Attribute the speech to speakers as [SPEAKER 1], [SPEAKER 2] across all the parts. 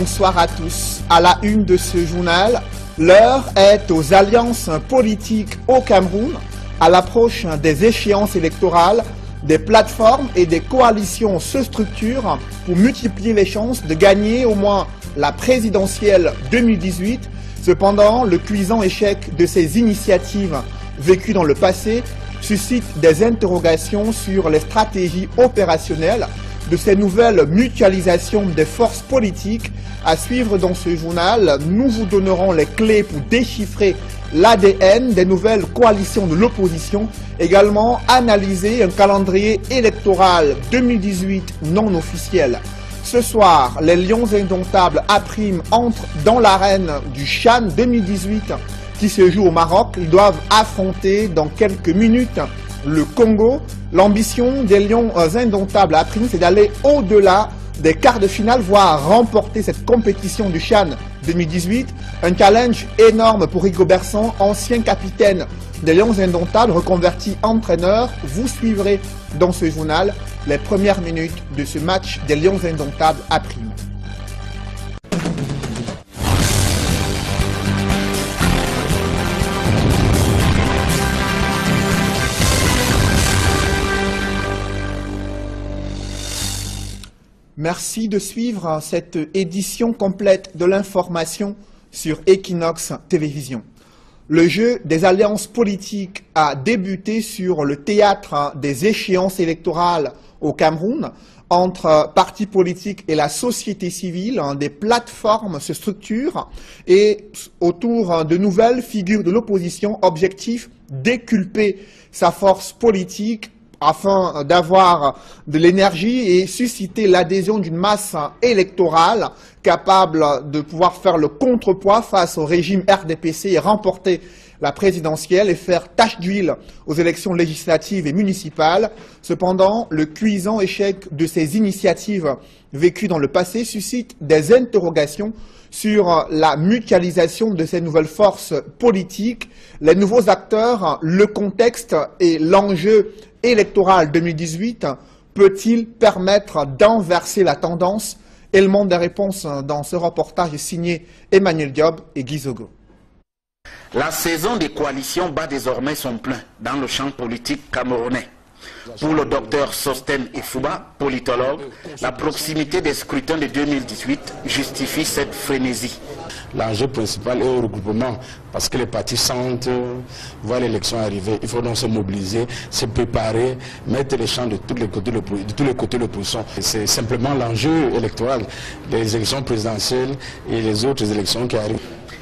[SPEAKER 1] bonsoir à tous. À la une de ce journal, l'heure est aux alliances politiques au Cameroun. À l'approche des échéances électorales, des plateformes et des coalitions se structurent pour multiplier les chances de gagner au moins la présidentielle 2018. Cependant, le cuisant échec de ces initiatives vécues dans le passé suscite des interrogations sur les stratégies opérationnelles de ces nouvelles mutualisations des forces politiques. À suivre dans ce journal, nous vous donnerons les clés pour déchiffrer l'ADN des nouvelles coalitions de l'opposition. Également, analyser un calendrier électoral 2018 non officiel. Ce soir, les Lions indomptables A-Prime entrent dans l'arène du CHAN 2018 qui se joue au Maroc. Ils doivent affronter dans quelques minutes le Congo. L'ambition des Lions indomptables A-Prime, c'est d'aller au-delà des quarts de finale, voire remporter cette compétition du CHAN 2018. Un challenge énorme pour Rigobertson, ancien capitaine des Lions indomptables, reconverti entraîneur. Vous suivrez dans ce journal les premières minutes de ce match des Lions indomptables A-Prime. Merci de suivre cette édition complète de l'information sur Equinox Télévision. Le jeu des alliances politiques a débuté sur le théâtre des échéances électorales au Cameroun. Entre partis politiques et la société civile, des plateformes se structurent et autour de nouvelles figures de l'opposition, objectif déculper sa force politique afin d'avoir de l'énergie et susciter l'adhésion d'une masse électorale capable de pouvoir faire le contrepoids face au régime RDPC et remporter la présidentielle et faire tache d'huile aux élections législatives et municipales. Cependant, le cuisant échec de ces initiatives vécues dans le passé suscite des interrogations sur la mutualisation de ces nouvelles forces politiques, les nouveaux acteurs, le contexte et l'enjeu électoral 2018 peut-il permettre d'inverser la tendance? Élément des réponses dans ce reportage signé Emmanuel Diop et Guy Zogo.
[SPEAKER 2] La saison des coalitions bat désormais son plein dans le champ politique camerounais. Pour le docteur Sostène Efouba, politologue, la proximité des scrutins de 2018 justifie cette frénésie.
[SPEAKER 3] L'enjeu principal est au regroupement parce que les partis sentent, voient l'élection arriver. Il faut donc se mobiliser, se préparer, mettre les champs de tous les côtés de l'opposition. C'est simplement l'enjeu électoral des élections présidentielles et les autres élections qui arrivent.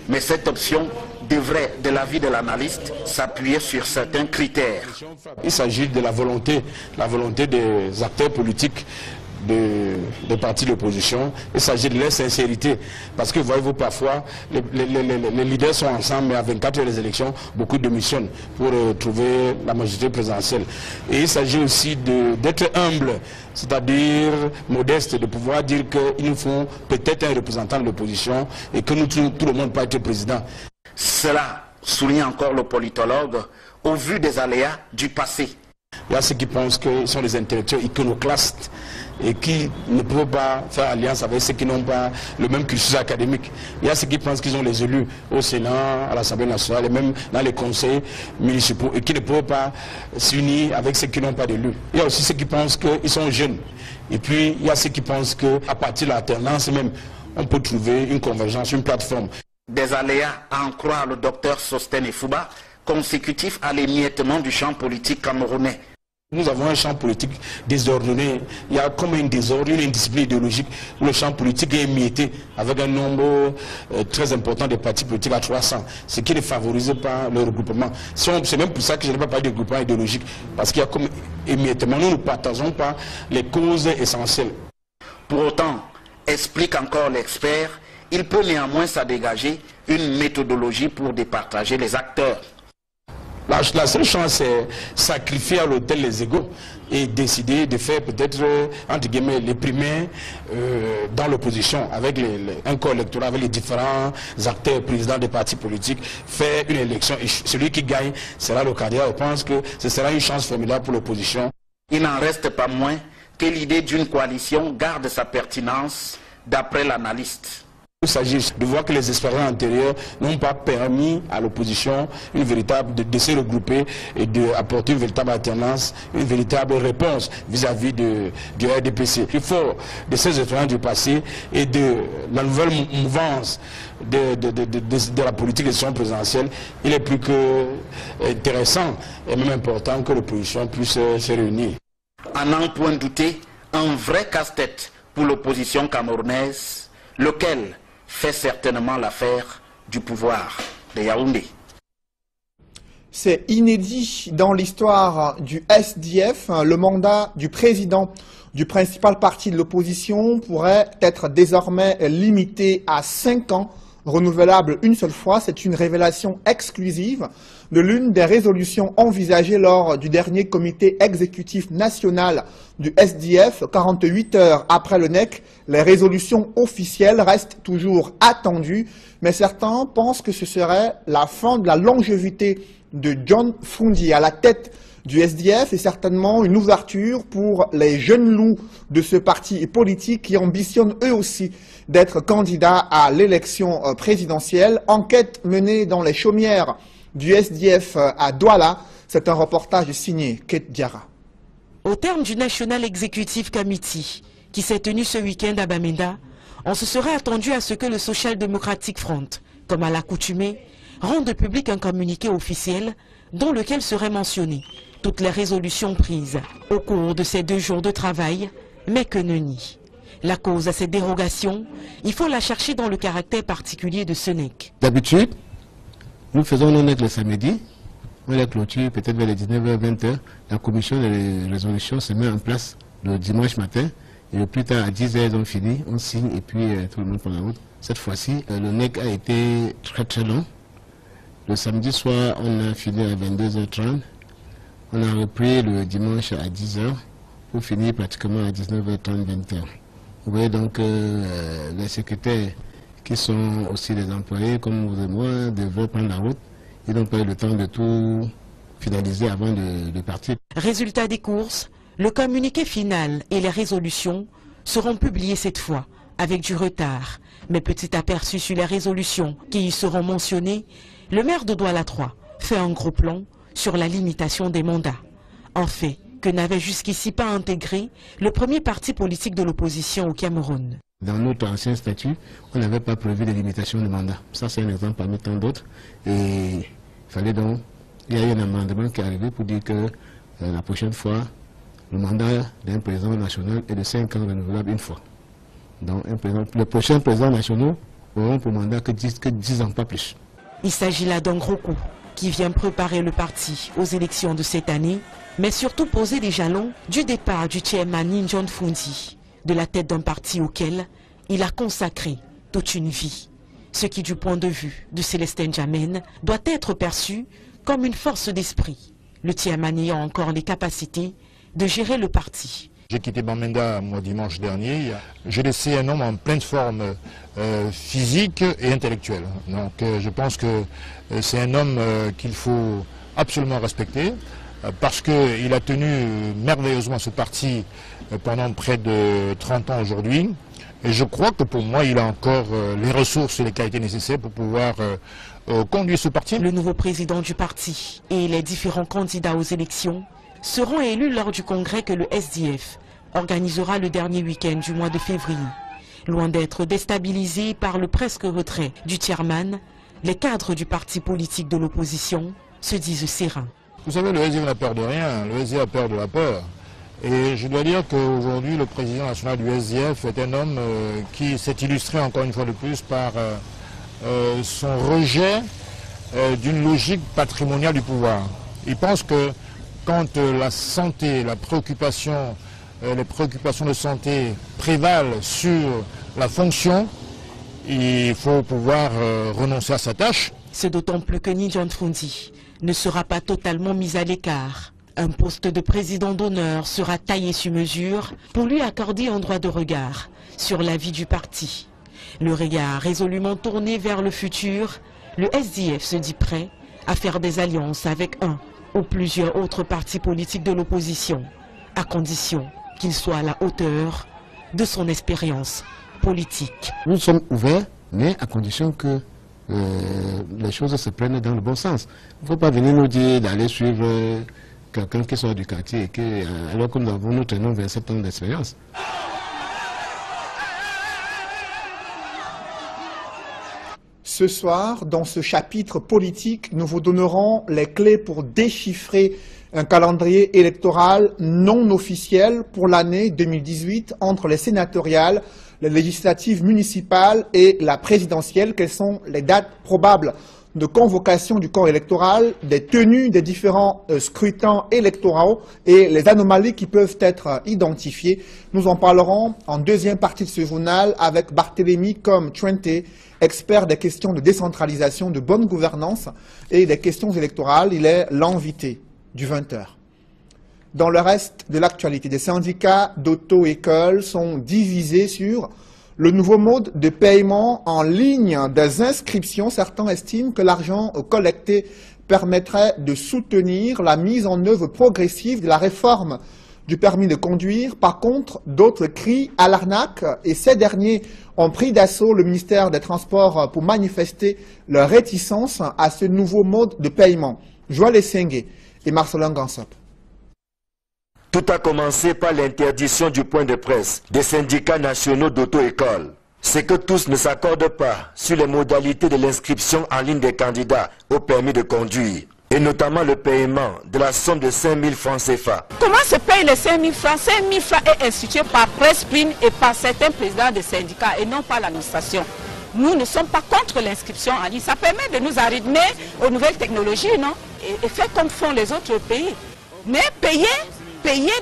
[SPEAKER 2] Mais cette option devrait, de l'avis de l'analyste, s'appuyer sur certains critères.
[SPEAKER 3] Il s'agit de la volonté des acteurs politiques des partis d'opposition. Il s'agit de leur sincérité. Parce que voyez-vous, parfois, les leaders sont ensemble, mais à 24 heures des élections, beaucoup démissionnent pour trouver la majorité présidentielle. Et il s'agit aussi d'être humble, c'est-à-dire modeste, de pouvoir dire qu'il nous faut peut-être un représentant de l'opposition et que nous, tout le monde ne peut pas être président.
[SPEAKER 2] Cela souligne encore le politologue au vu des aléas du passé.
[SPEAKER 3] Il y a ceux qui pensent qu'ils sont des intellectuels iconoclastes et qui ne peuvent pas faire alliance avec ceux qui n'ont pas le même cursus académique. Il y a ceux qui pensent qu'ils ont les élus au Sénat, à l'Assemblée nationale et même dans les conseils municipaux et qui ne peuvent pas s'unir avec ceux qui n'ont pas d'élus. Il y a aussi ceux qui pensent qu'ils sont jeunes. Et puis il y a ceux qui pensent qu'à partir de l'alternance même, on peut trouver une convergence, une plateforme.
[SPEAKER 2] Des aléas, à en croire le docteur Sostène Efouba, consécutifs à l'émiettement du champ politique camerounais.
[SPEAKER 3] Nous avons un champ politique désordonné. Il y a comme un désordre, une indiscipline idéologique où le champ politique est émietté avec un nombre très important de partis politiques à 300, ce qui ne favorise pas le regroupement. C'est même pour ça que je n'ai pas parlé de regroupement idéologique, parce qu'il y a comme émiettement. Nous ne partageons pas les causes essentielles.
[SPEAKER 2] Pour autant, explique encore l'expert, il peut néanmoins s'en dégager une méthodologie pour départager les acteurs.
[SPEAKER 3] La seule chance, c'est sacrifier à l'autel les égos et décider de faire peut-être, entre guillemets, les primaires dans l'opposition, avec un corps électoral, avec les différents acteurs, présidents des partis politiques, faire une élection. Et celui qui gagne sera le candidat. Je pense que ce sera une chance formidable pour l'opposition.
[SPEAKER 2] Il n'en reste pas moins que l'idée d'une coalition garde sa pertinence, d'après l'analyste.
[SPEAKER 3] Il s'agit de voir que les expériences antérieures n'ont pas permis à l'opposition de se regrouper et d'apporter une véritable alternance, une véritable réponse vis-à-vis du RDPC. Il faut de ces expériences du passé et de la nouvelle mouvance de la politique de gestion présidentielle, il est plus que intéressant et même important que l'opposition puisse se réunir.
[SPEAKER 2] À n'en point douter, un vrai casse-tête pour l'opposition camerounaise, lequel fait certainement l'affaire du pouvoir de Yaoundé.
[SPEAKER 1] C'est inédit dans l'histoire du SDF. Le mandat du président du principal parti de l'opposition pourrait être désormais limité à 5 ans, renouvelable une seule fois. C'est une révélation exclusive de l'une des résolutions envisagées lors du dernier comité exécutif national du SDF. 48 heures après le NEC, les résolutions officielles restent toujours attendues, mais certains pensent que ce serait la fin de la longévité de John Fundi à la tête du SDF et certainement une ouverture pour les jeunes loups de ce parti politique qui ambitionnent eux aussi d'être candidats à l'élection présidentielle. Enquête menée dans les chaumières du SDF à Douala, c'est un reportage signé Kate Diarra.
[SPEAKER 4] Au terme du National Executive Committee qui s'est tenu ce week-end à Bamenda, on se serait attendu à ce que le Social Democratic Front, comme à l'accoutumée, rende public un communiqué officiel dans lequel seraient mentionnées toutes les résolutions prises au cours de ces 2 jours de travail, mais que nenni. La cause à cette dérogation, il faut la chercher dans le caractère particulier de ce NEC.
[SPEAKER 5] D'habitude, nous faisons nos NEC le samedi, on les clôture peut-être vers les 19h-20h. La commission des résolutions se met en place le dimanche matin et le plus tard à 10h ils ont fini, on signe et puis tout le monde prend la route. Cette fois-ci, le NEC a été très long. Le samedi soir, on a fini à 22h30. On a repris le dimanche à 10h pour finir pratiquement à 19h30, 20h. Vous voyez donc les secrétaires qui sont aussi des employés comme vous et moi devraient prendre la route. Ils n'ont pas eu le temps de tout finaliser avant de partir.
[SPEAKER 4] Résultat des courses, le communiqué final et les résolutions seront publiés cette fois avec du retard. Mais petit aperçu sur les résolutions qui y seront mentionnées, le maire de Douala 3 fait un gros plan sur la limitation des mandats. En fait, que n'avait jusqu'ici pas intégré le premier parti politique de l'opposition au Cameroun.
[SPEAKER 5] Dans notre ancien statut, on n'avait pas prévu de limitation de mandat. Ça, c'est un exemple parmi tant d'autres. Et il fallait donc, il y a eu un amendement qui est arrivé pour dire que la prochaine fois, le mandat d'un président national est de 5 ans renouvelable une fois. Donc, le prochain président national auront pour mandat que 10 ans, pas plus.
[SPEAKER 4] Il s'agit là d'un gros coup qui vient préparer le parti aux élections de cette année, mais surtout poser les jalons du départ du chairman John Fundi, de la tête d'un parti auquel il a consacré toute une vie. Ce qui, du point de vue de Célestin Djamène, doit être perçu comme une force d'esprit, le chairman ayant encore les capacités de gérer le parti.
[SPEAKER 6] J'ai quitté Bamenda moi dimanche dernier. J'ai laissé un homme en pleine forme physique et intellectuelle. Donc je pense que c'est un homme qu'il faut absolument respecter parce qu'il a tenu merveilleusement ce parti pendant près de 30 ans aujourd'hui. Et je crois que pour moi, il a encore les ressources et les qualités nécessaires pour pouvoir conduire ce parti.
[SPEAKER 4] Le nouveau président du parti et les différents candidats aux élections seront élus lors du congrès que le SDF organisera le dernier week-end du mois de février. Loin d'être déstabilisés par le presque retrait du chairman, les cadres du parti politique de l'opposition se disent sereins.
[SPEAKER 6] Vous savez, le SDF n'a peur de rien, le SDF a peur de la peur. Et je dois dire qu'aujourd'hui, le président national du SDF est un homme qui s'est illustré encore une fois de plus par son rejet d'une logique patrimoniale du pouvoir. Il pense que quand la santé, les préoccupations de santé prévalent sur la fonction, il faut pouvoir renoncer à sa tâche.
[SPEAKER 4] C'est d'autant plus que John Fundi ne sera pas totalement mis à l'écart. Un poste de président d'honneur sera taillé sur mesure pour lui accorder un droit de regard sur la vie du parti. Le regard résolument tourné vers le futur, le SDF se dit prêt à faire des alliances avec un ou plusieurs autres partis politiques de l'opposition, à condition qu'il soit à la hauteur de son expérience politique.
[SPEAKER 5] Nous sommes ouverts mais à condition que les choses se prennent dans le bon sens. Il ne faut pas venir nous dire d'aller suivre quelqu'un qui sort du quartier, alors que nous tenons 27 ans d'expérience.
[SPEAKER 1] Ce soir, dans ce chapitre politique, nous vous donnerons les clés pour déchiffrer un calendrier électoral non officiel pour l'année 2018 entre les sénatoriales, les législatives municipales et la présidentielle. Quelles sont les dates probables de convocation du corps électoral, des tenues des différents scrutins électoraux et les anomalies qui peuvent être identifiées. Nous en parlerons en deuxième partie de ce journal avec Barthélémy Comme-Twente, expert des questions de décentralisation, de bonne gouvernance et des questions électorales. Il est l'invité du 20h. Dans le reste de l'actualité, des syndicats d'auto-école sont divisés sur le nouveau mode de paiement en ligne des inscriptions. Certains estiment que l'argent collecté permettrait de soutenir la mise en œuvre progressive de la réforme du permis de conduire. Par contre, d'autres crient à l'arnaque et ces derniers ont pris d'assaut le ministère des Transports pour manifester leur réticence à ce nouveau mode de paiement. Joël Essengue et Marcelin Gansop.
[SPEAKER 7] Tout a commencé par l'interdiction du point de presse des syndicats nationaux d'auto-école. C'est que tous ne s'accordent pas sur les modalités de l'inscription en ligne des candidats au permis de conduire, et notamment le paiement de la somme de 5 000 francs CFA.
[SPEAKER 8] Comment se payent les 5 000 francs? 5 000 francs est institué par Presse-Prime et par certains présidents de syndicats et non par l'administration. Nous ne sommes pas contre l'inscription en ligne. Ça permet de nous arrimer aux nouvelles technologies, non? Et faire comme font les autres pays. Mais payer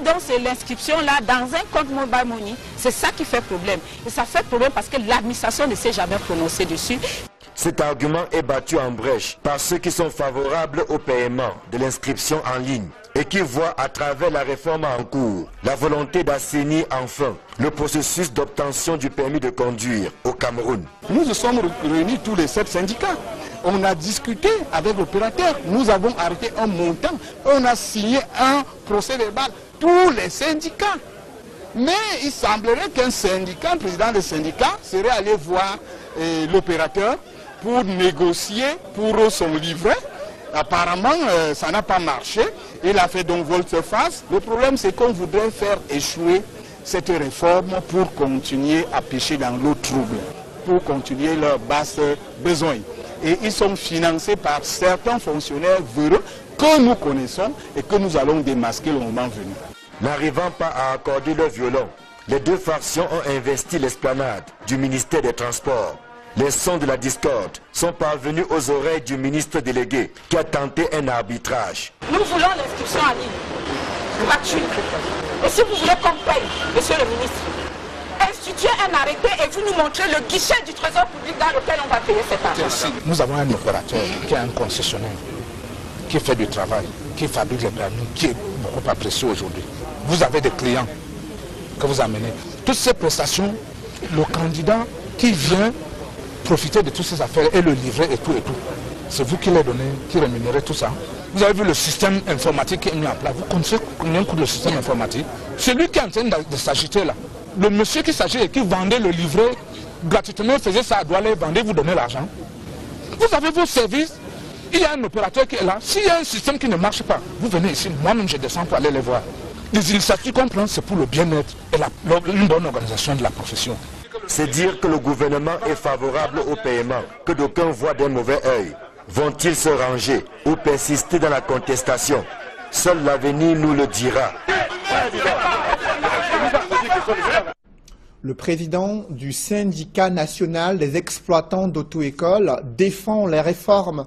[SPEAKER 8] donc l'inscription là dans un compte mobile money, c'est ça qui fait problème. Et ça fait problème parce que l'administration ne s'est jamais prononcée dessus.
[SPEAKER 7] Cet argument est battu en brèche par ceux qui sont favorables au paiement de l'inscription en ligne et qui voient à travers la réforme en cours la volonté d'assainir enfin le processus d'obtention du permis de conduire au Cameroun.
[SPEAKER 3] Nous nous sommes réunis tous les 7 syndicats. On a discuté avec l'opérateur, nous avons arrêté un montant, on a signé un procès-verbal, tous les syndicats. Mais il semblerait qu'un syndicat, un président de syndicat, serait allé voir l'opérateur pour négocier pour son livret. Apparemment, ça n'a pas marché. Il a fait donc volte-face. Le problème, c'est qu'on voudrait faire échouer cette réforme pour continuer à pêcher dans l'eau trouble, pour continuer leurs basses besoins. Et ils sont financés par certains fonctionnaires véreux que nous connaissons et que nous allons démasquer le moment venu.
[SPEAKER 7] N'arrivant pas à accorder leur violon, les deux factions ont investi l'esplanade du ministère des Transports. Les sons de la discorde sont parvenus aux oreilles du ministre délégué qui a tenté un arbitrage.
[SPEAKER 8] Nous voulons l'inscription en ligne, gratuite. Et si vous voulez qu'on paye, monsieur le ministre, instituez un arrêté et vous nous montrez le guichet du trésor public dans lequel on va payer cet argent.
[SPEAKER 3] Nous avons un opérateur qui est un concessionnaire, qui fait du travail, qui fabrique les permis, qui est beaucoup apprécié aujourd'hui. Vous avez des clients que vous amenez. Toutes ces prestations, le candidat qui vient profiter de toutes ces affaires et le livret et tout, c'est vous qui les donnez, qui rémunérez tout ça. Vous avez vu le système informatique qui est mis en place. Vous connaissez combien coûte le système informatique? Celui qui est en train de s'agiter là, le monsieur qui s'agit et qui vendait le livret gratuitement, faisait ça à Douala, vendait, vous donnez l'argent. Vous avez vos services, il y a un opérateur qui est là. S'il y a un système qui ne marche pas, vous venez ici, moi-même je descends pour aller les voir. Les initiatives qu'on prend, c'est pour le bien-être et une bonne organisation de la profession.
[SPEAKER 7] C'est dire que le gouvernement est favorable au paiement, que d'aucuns voient d'un mauvais œil. Vont-ils se ranger ou persister dans la contestation? Seul l'avenir nous le dira.
[SPEAKER 1] Le président du syndicat national des exploitants d'auto-école défend les réformes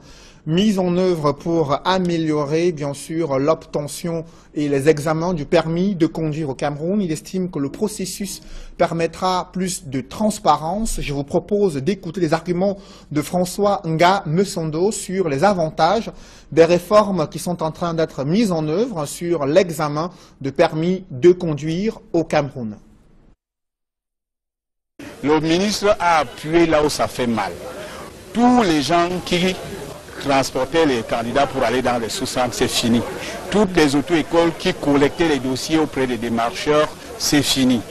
[SPEAKER 1] mises en œuvre pour améliorer, bien sûr, l'obtention et les examens du permis de conduire au Cameroun. Il estime que le processus permettra plus de transparence. Je vous propose d'écouter les arguments de François Nga Mesondo sur les avantages des réformes qui sont en train d'être mises en œuvre sur l'examen de permis de conduire au Cameroun.
[SPEAKER 9] Le ministre a appuyé là où ça fait mal. Tous les gens qui transportaient les candidats pour aller dans les sous-centres, c'est fini. Toutes les auto-écoles qui collectaient les dossiers auprès des démarcheurs, c'est fini.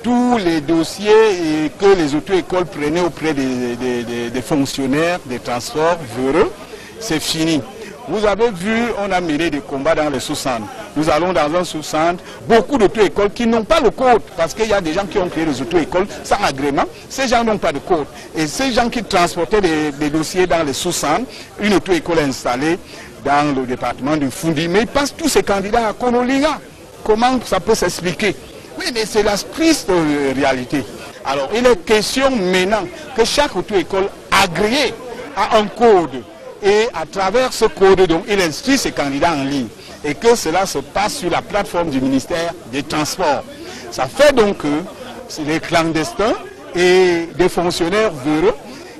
[SPEAKER 9] tous les dossiers que les auto-écoles prenaient auprès des fonctionnaires des transports véreux, c'est fini. Vous avez vu, on a mené des combats dans les sous-centres. Nous allons dans un sous-centre, beaucoup d'auto-écoles qui n'ont pas le code, parce qu'il y a des gens qui ont créé des auto-écoles sans agrément. Ces gens n'ont pas de code. Et ces gens qui transportaient des dossiers dans les sous-centres, une auto-école installée dans le département du Fundi, mais ils passent tous ces candidats à Konolinga. Comment ça peut s'expliquer? Oui, mais c'est la triste réalité. Alors, il est question maintenant que chaque auto-école agréée a un code. Et à travers ce code, donc, il inscrit ses candidats en ligne. Et que cela se passe sur la plateforme du ministère des Transports. Ça fait donc que les clandestins et des fonctionnaires véreux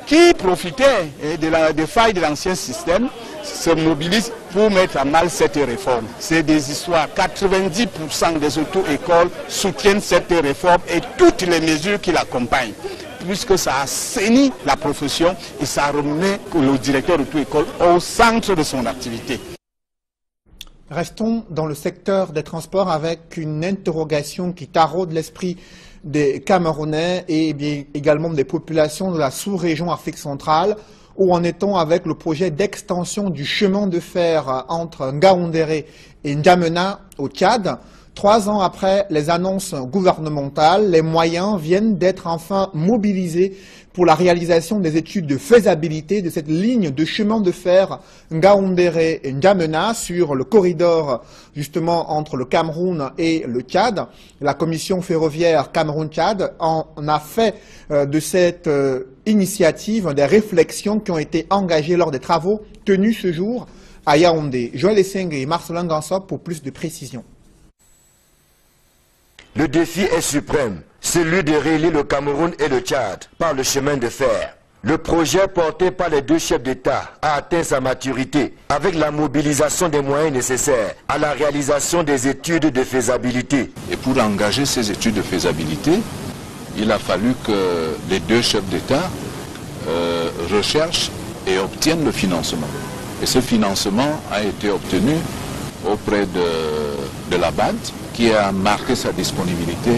[SPEAKER 9] qui profitaient des failles de l'ancien système se mobilisent pour mettre à mal cette réforme. C'est des histoires. 90% des auto-écoles soutiennent cette réforme et toutes les mesures qui l'accompagnent, puisque ça assainit la profession et ça remet le directeur d'auto-école au centre de son activité.
[SPEAKER 1] Restons dans le secteur des transports avec une interrogation qui taraude l'esprit des Camerounais et bien également des populations de la sous-région Afrique centrale. Où en est-on avec le projet d'extension du chemin de fer entre Ngaoundéré et N'Djamena au Tchad? 3 ans après les annonces gouvernementales, les moyens viennent d'être enfin mobilisés pour la réalisation des études de faisabilité de cette ligne de chemin de fer Ngaoundéré et N'Djamena sur le corridor justement entre le Cameroun et le Tchad. La commission ferroviaire Cameroun-Tchad en a fait de cette initiative des réflexions qui ont été engagées lors des travaux tenus ce jour à Yaoundé. Joël Esseng et Marcelin Gansop pour plus de précisions.
[SPEAKER 7] Le défi est suprême, celui de relier le Cameroun et le Tchad par le chemin de fer. Le projet porté par les 2 chefs d'État a atteint sa maturité avec la mobilisation des moyens nécessaires à la réalisation des études de faisabilité.
[SPEAKER 10] Et pour engager ces études de faisabilité, il a fallu que les 2 chefs d'État recherchent et obtiennent le financement. Et ce financement a été obtenu auprès de la BAD, qui a marqué sa disponibilité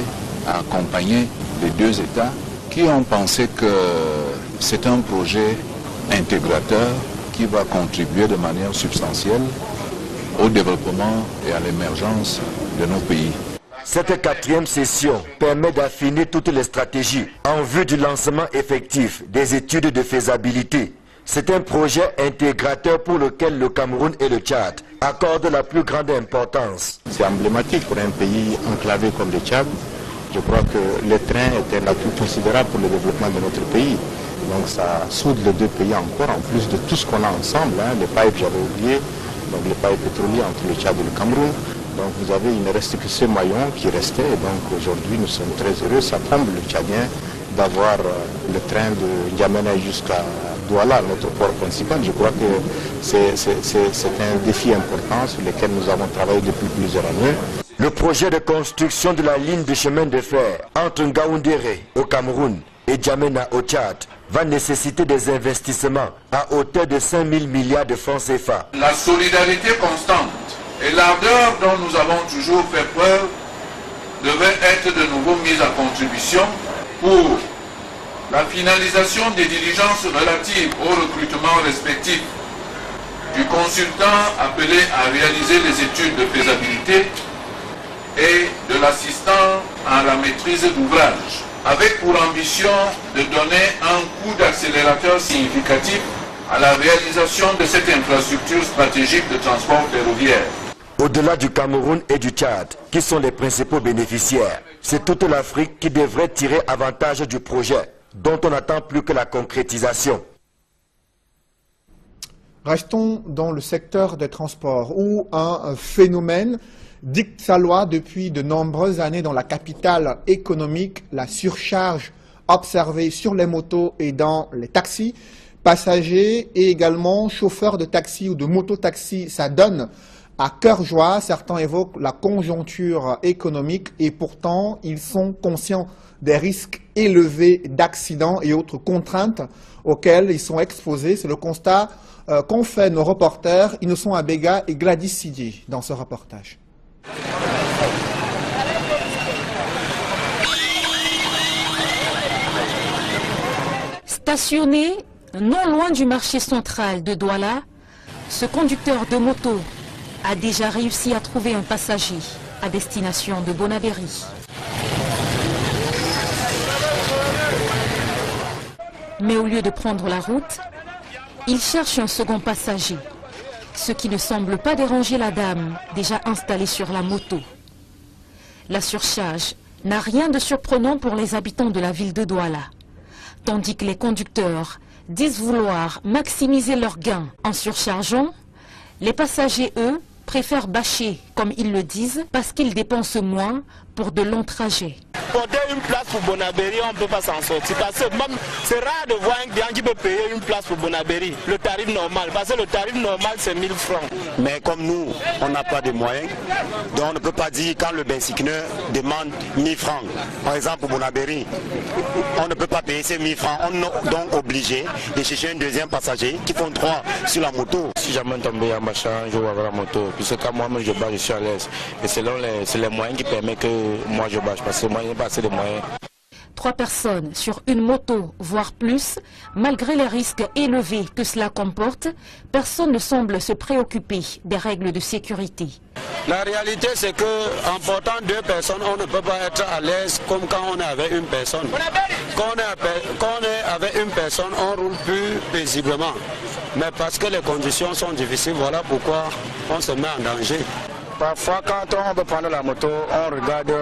[SPEAKER 10] à accompagner les 2 États qui ont pensé que c'est un projet intégrateur qui va contribuer de manière substantielle au développement et à l'émergence de nos pays.
[SPEAKER 7] Cette 4e session permet d'affiner toutes les stratégies en vue du lancement effectif des études de faisabilité. C'est un projet intégrateur pour lequel le Cameroun et le Tchad accordent la plus grande importance.
[SPEAKER 11] C'est emblématique pour un pays enclavé comme le Tchad. Je crois que le train était l'atout considérable pour le développement de notre pays. Donc ça soude les 2 pays encore, en plus de tout ce qu'on a ensemble. Les pipes, j'avais oublié, donc les pipes pétroliers entre le Tchad et le Cameroun. Donc vous avez il ne reste que ce maillon qui restait. Et donc aujourd'hui nous sommes très heureux. Ça comble le Tchadien d'avoir le train de N'Djamena jusqu'à Douala, notre port principal. Je crois que c'est un défi important sur lequel nous avons travaillé depuis plusieurs années.
[SPEAKER 7] Le projet de construction de la ligne de chemin de fer entre Ngaoundéré au Cameroun et N'Djamena au Tchad va nécessiter des investissements à hauteur de 5 000 milliards de francs CFA.
[SPEAKER 12] La solidarité constante et l'ardeur dont nous avons toujours fait preuve devaient être de nouveau mises à contribution pour la finalisation des diligences relatives au recrutement respectif du consultant appelé à réaliser les études de faisabilité et de l'assistant à la maîtrise d'ouvrage, avec pour ambition de donner un coup d'accélérateur significatif à la réalisation de cette infrastructure stratégique de transport ferroviaire.
[SPEAKER 7] Au-delà du Cameroun et du Tchad, qui sont les principaux bénéficiaires, c'est toute l'Afrique qui devrait tirer avantage du projet, dont on n'attend plus que la concrétisation.
[SPEAKER 1] Restons dans le secteur des transports, où un phénomène dicte sa loi depuis de nombreuses années dans la capitale économique, la surcharge observée sur les motos et dans les taxis. Passagers et également chauffeurs de taxi ou de moto-taxi, ça donne à cœur joie. Certains évoquent la conjoncture économique et pourtant ils sont conscients des risques élevés d'accidents et autres contraintes auxquelles ils sont exposés. C'est le constat qu'ont fait nos reporters Innocent Abega et Gladys Sidier dans ce reportage.
[SPEAKER 13] Stationné non loin du marché central de Douala, ce conducteur de moto a déjà réussi à trouver un passager à destination de Bonabéry. Mais au lieu de prendre la route, il cherche un second passager, ce qui ne semble pas déranger la dame déjà installée sur la moto. La surcharge n'a rien de surprenant pour les habitants de la ville de Douala, tandis que les conducteurs disent vouloir maximiser leurs gains en surchargeant. Les passagers, eux, préfèrent bâcher, comme ils le disent, parce qu'ils dépensent moins pour de longs trajets.
[SPEAKER 14] Porter une place pour Bonabéry, on ne peut pas s'en sortir. Parce que c'est rare de voir un client qui peut payer une place pour Bonabéry, le tarif normal. Parce que le tarif normal, c'est 1000 francs.
[SPEAKER 15] Mais comme nous, on n'a pas de moyens, donc on ne peut pas dire quand le bensigneur demande 1000 francs. Par exemple, pour Bonabéry, on ne peut pas payer ces 1000 francs. On est donc obligé de chercher un deuxième passager qui font 3 sur la moto.
[SPEAKER 3] Si jamais tombé en machin, je vais avoir la moto. Puisque quand moi-même je bâche, je suis à l'aise. Et c'est les moyens qui permettent que moi je bâche. Parce que moi, il n'y a pas assez de moyens.
[SPEAKER 13] 3 personnes sur une moto, voire plus, malgré les risques élevés que cela comporte, personne ne semble se préoccuper des règles de sécurité.
[SPEAKER 16] La réalité, c'est qu'en portant 2 personnes, on ne peut pas être à l'aise comme quand on est avec une personne. Quand on est avec une personne, on roule plus paisiblement. Mais parce que les conditions sont difficiles, voilà pourquoi on se met en danger.
[SPEAKER 9] Parfois, quand on veut prendre la moto, on regarde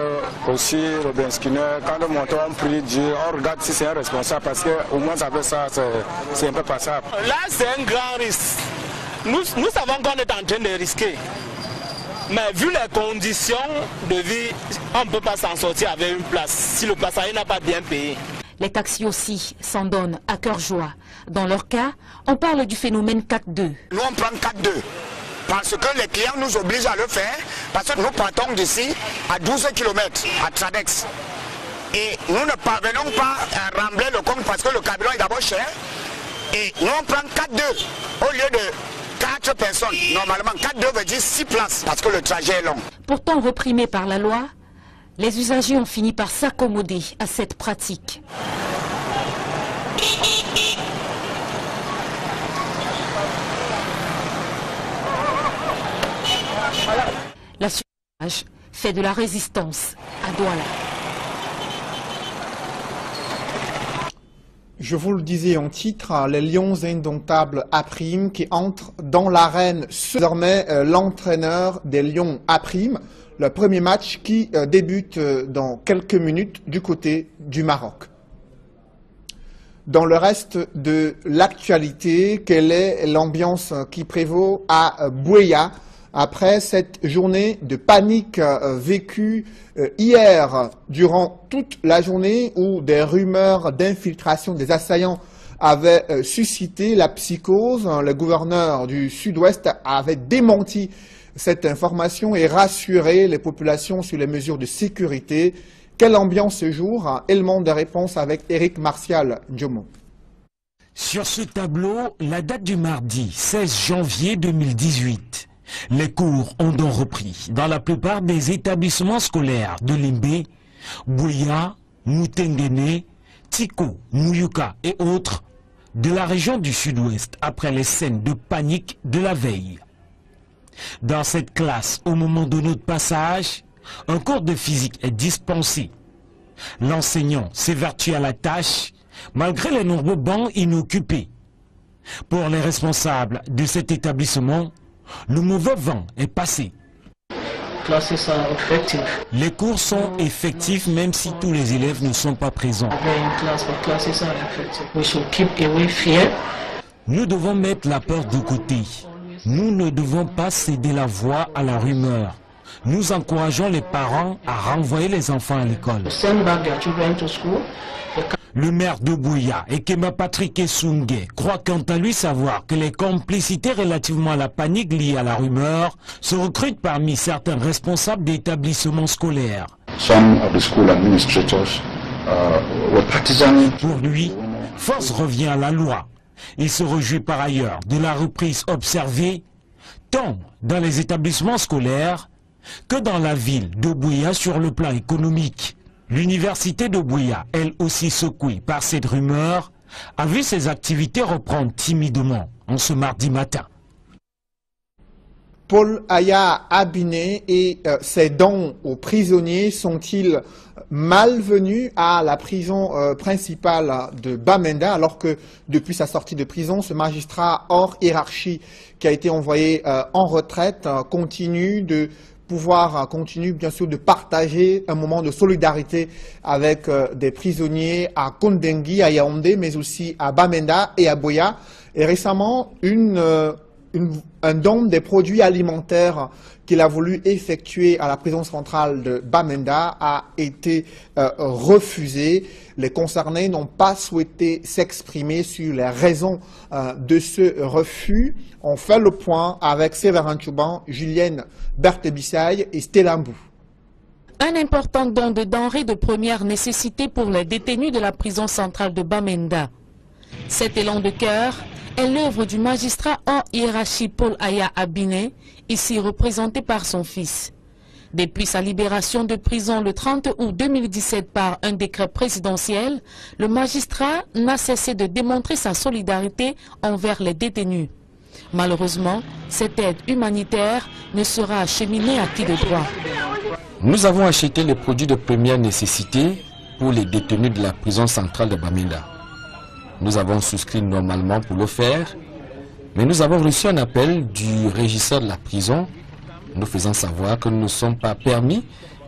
[SPEAKER 9] aussi le bensigneur. Quand le moto, on prie Dieu, on regarde si c'est un responsable, parce qu'au moins avec ça, c'est un peu passable.
[SPEAKER 14] Là, c'est un grand risque. Nous savons qu'on est en train de risquer. Mais vu les conditions de vie, on ne peut pas s'en sortir avec une place si le passager n'a pas bien payé.
[SPEAKER 13] Les taxis aussi s'en donnent à cœur joie. Dans leur cas, on parle du phénomène 4-2.
[SPEAKER 17] Nous, on prend 4-2. Parce que les clients nous obligent à le faire, parce que nous partons d'ici à 12 km à Tradex. Et nous ne parvenons pas à rembler le compte parce que le carburant est d'abord cher. Et nous on prend 4-2 au lieu de 4 personnes. Normalement 4-2 veut dire 6 places parce que le trajet est long.
[SPEAKER 13] Pourtant reprimés par la loi, les usagers ont fini par s'accommoder à cette pratique. La surcharge fait de la résistance à Douala.
[SPEAKER 1] Je vous le disais en titre, les Lions indomptables A-Prime qui entrent dans l'arène. Désormais, l'entraîneur des Lions A-Prime, le premier match qui débute dans quelques minutes du côté du Maroc. Dans le reste de l'actualité, quelle est l'ambiance qui prévaut à Buea après cette journée de panique vécue hier durant toute la journée où des rumeurs d'infiltration des assaillants avaient suscité la psychose? Le gouverneur du Sud-Ouest avait démenti cette information et rassuré les populations sur les mesures de sécurité. Quelle ambiance ce jour? Élément de réponse avec Éric Martial Djomo.
[SPEAKER 18] Sur ce tableau, la date du mardi 16 janvier 2018. Les cours ont donc repris dans la plupart des établissements scolaires de Limbe, Buea, Mutengene, Tiko, Muyuka et autres de la région du Sud-Ouest après les scènes de panique de la veille. Dans cette classe, au moment de notre passage, un cours de physique est dispensé. L'enseignant s'évertue à la tâche malgré les nombreux bancs inoccupés. Pour les responsables de cet établissement, le mauvais vent est passé. Les cours sont effectifs même si tous les élèves ne sont pas présents. Nous devons mettre la peur de côté. Nous ne devons pas céder la voix à la rumeur. Nous encourageons les parents à renvoyer les enfants à l'école. Le maire de Buea, Ekema Patrick Esungé, croit quant à lui savoir que les complicités relativement à la panique liée à la rumeur se recrutent parmi certains responsables d'établissements scolaires. Pour lui, force revient à la loi. Il se réjouit par ailleurs de la reprise observée tant dans les établissements scolaires que dans la ville de Buea sur le plan économique. L'université de Buea, elle aussi secouée par cette rumeur, a vu ses activités reprendre timidement en ce mardi matin.
[SPEAKER 1] Paul Aya Abiné et ses dons aux prisonniers sont-ils malvenus à la prison principale de Bamenda, alors que depuis sa sortie de prison, ce magistrat hors hiérarchie qui a été envoyé en retraite continue bien sûr de partager un moment de solidarité avec des prisonniers à Kondengui, à Yaoundé, mais aussi à Bamenda et à Boya. Et récemment, un don des produits alimentaires qu'il a voulu effectuer à la prison centrale de Bamenda a été refusé. Les concernés n'ont pas souhaité s'exprimer sur les raisons de ce refus. On fait le point avec Séverin Chouban, Julienne Berthebissaille et Stella Mbou.
[SPEAKER 4] Un important don de denrées de première nécessité pour les détenus de la prison centrale de Bamenda. Cet élan de cœur est l'œuvre du magistrat hors hiérarchie Paul Aya Abiné, ici représenté par son fils. Depuis sa libération de prison le 30 août 2017 par un décret présidentiel, le magistrat n'a cessé de démontrer sa solidarité envers les détenus. Malheureusement, cette aide humanitaire ne sera acheminée à qui de droit.
[SPEAKER 19] Nous avons acheté les produits de première nécessité pour les détenus de la prison centrale de Bamenda. Nous avons souscrit normalement pour le faire, mais nous avons reçu un appel du régisseur de la prison nous faisant savoir que nous ne sommes pas permis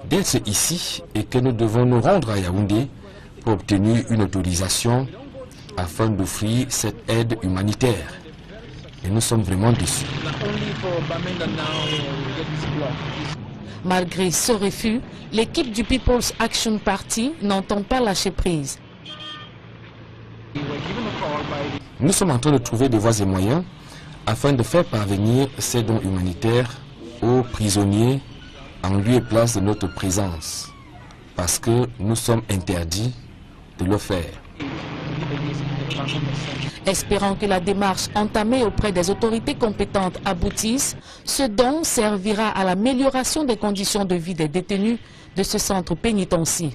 [SPEAKER 19] d'être ici et que nous devons nous rendre à Yaoundé pour obtenir une autorisation afin d'offrir cette aide humanitaire. Et nous sommes vraiment déçus.
[SPEAKER 4] Malgré ce refus, l'équipe du People's Action Party n'entend pas lâcher prise.
[SPEAKER 19] Nous sommes en train de trouver des voies et moyens afin de faire parvenir ces dons humanitaires aux prisonniers en lieu et place de notre présence, parce que nous sommes interdits de le faire.
[SPEAKER 4] Espérant que la démarche entamée auprès des autorités compétentes aboutisse, ce don servira à l'amélioration des conditions de vie des détenus de ce centre pénitentiaire.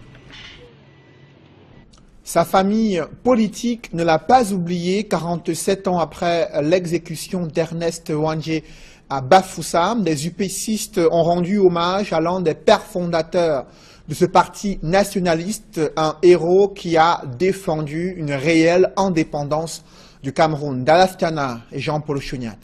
[SPEAKER 1] Sa famille politique ne l'a pas oublié 47 ans après l'exécution d'Ernest Ouandjé à Bafoussam. Des UPCistes ont rendu hommage à l'un des pères fondateurs de ce parti nationaliste, un héros qui a défendu une réelle indépendance du Cameroun. Dallas Tiana et Jean-Paul Chouniat.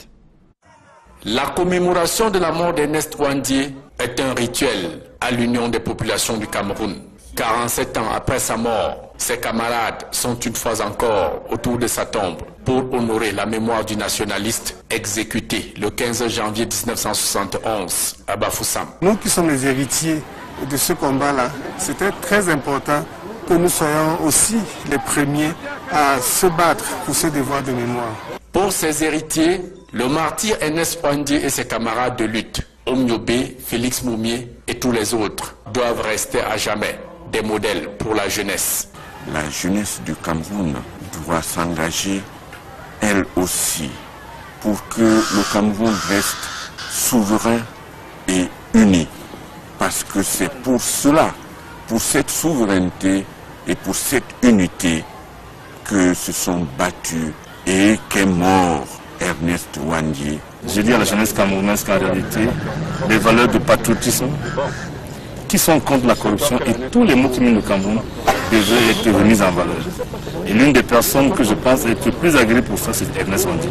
[SPEAKER 2] La commémoration de la mort d'Ernest Ouandjé est un rituel à l'Union des populations du Cameroun. 47 ans après sa mort, ses camarades sont une fois encore autour de sa tombe pour honorer la mémoire du nationaliste exécuté le 15 janvier 1971 à Bafoussam.
[SPEAKER 20] Nous qui sommes les héritiers de ce combat-là, c'était très important que nous soyons aussi les premiers à se battre pour ce devoir de mémoire.
[SPEAKER 2] Pour ses héritiers, le martyr Ernest Ouandjé et ses camarades de lutte, Omniobé, Félix Moumié et tous les autres, doivent rester à jamais des modèles pour la jeunesse.
[SPEAKER 21] La jeunesse du Cameroun doit s'engager, elle aussi, pour que le Cameroun reste souverain et uni. Parce que c'est pour cela, pour cette souveraineté et pour cette unité que se sont battus et qu'est mort Ernest Ouandjé.
[SPEAKER 22] Je dis à la jeunesse camerounaise qu'en réalité, les valeurs de patriotisme qui sont contre la corruption et tous les mots qui minent le Cameroun devraient être remis en valeur. Et l'une des personnes que je pense être plus agréée pour ça, c'est Ernest Ouandjé.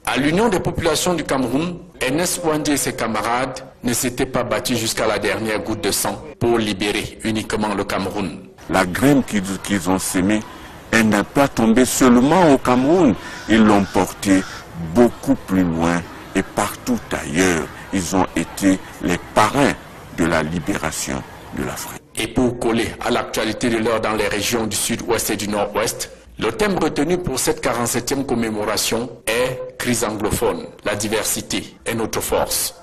[SPEAKER 2] À l'Union des populations du Cameroun, Ernest Ouandjé et ses camarades ne s'étaient pas battus jusqu'à la dernière goutte de sang pour libérer uniquement le Cameroun.
[SPEAKER 21] La graine qu'ils ont sémée, elle n'a pas tombé seulement au Cameroun. Ils l'ont portée beaucoup plus loin et partout ailleurs. Ils ont été les parrains de la libération de l'Afrique.
[SPEAKER 2] Et pour coller à l'actualité de l'heure dans les régions du sud-ouest et du nord-ouest, le thème retenu pour cette 47e commémoration est « Crise anglophone, la diversité est notre force ».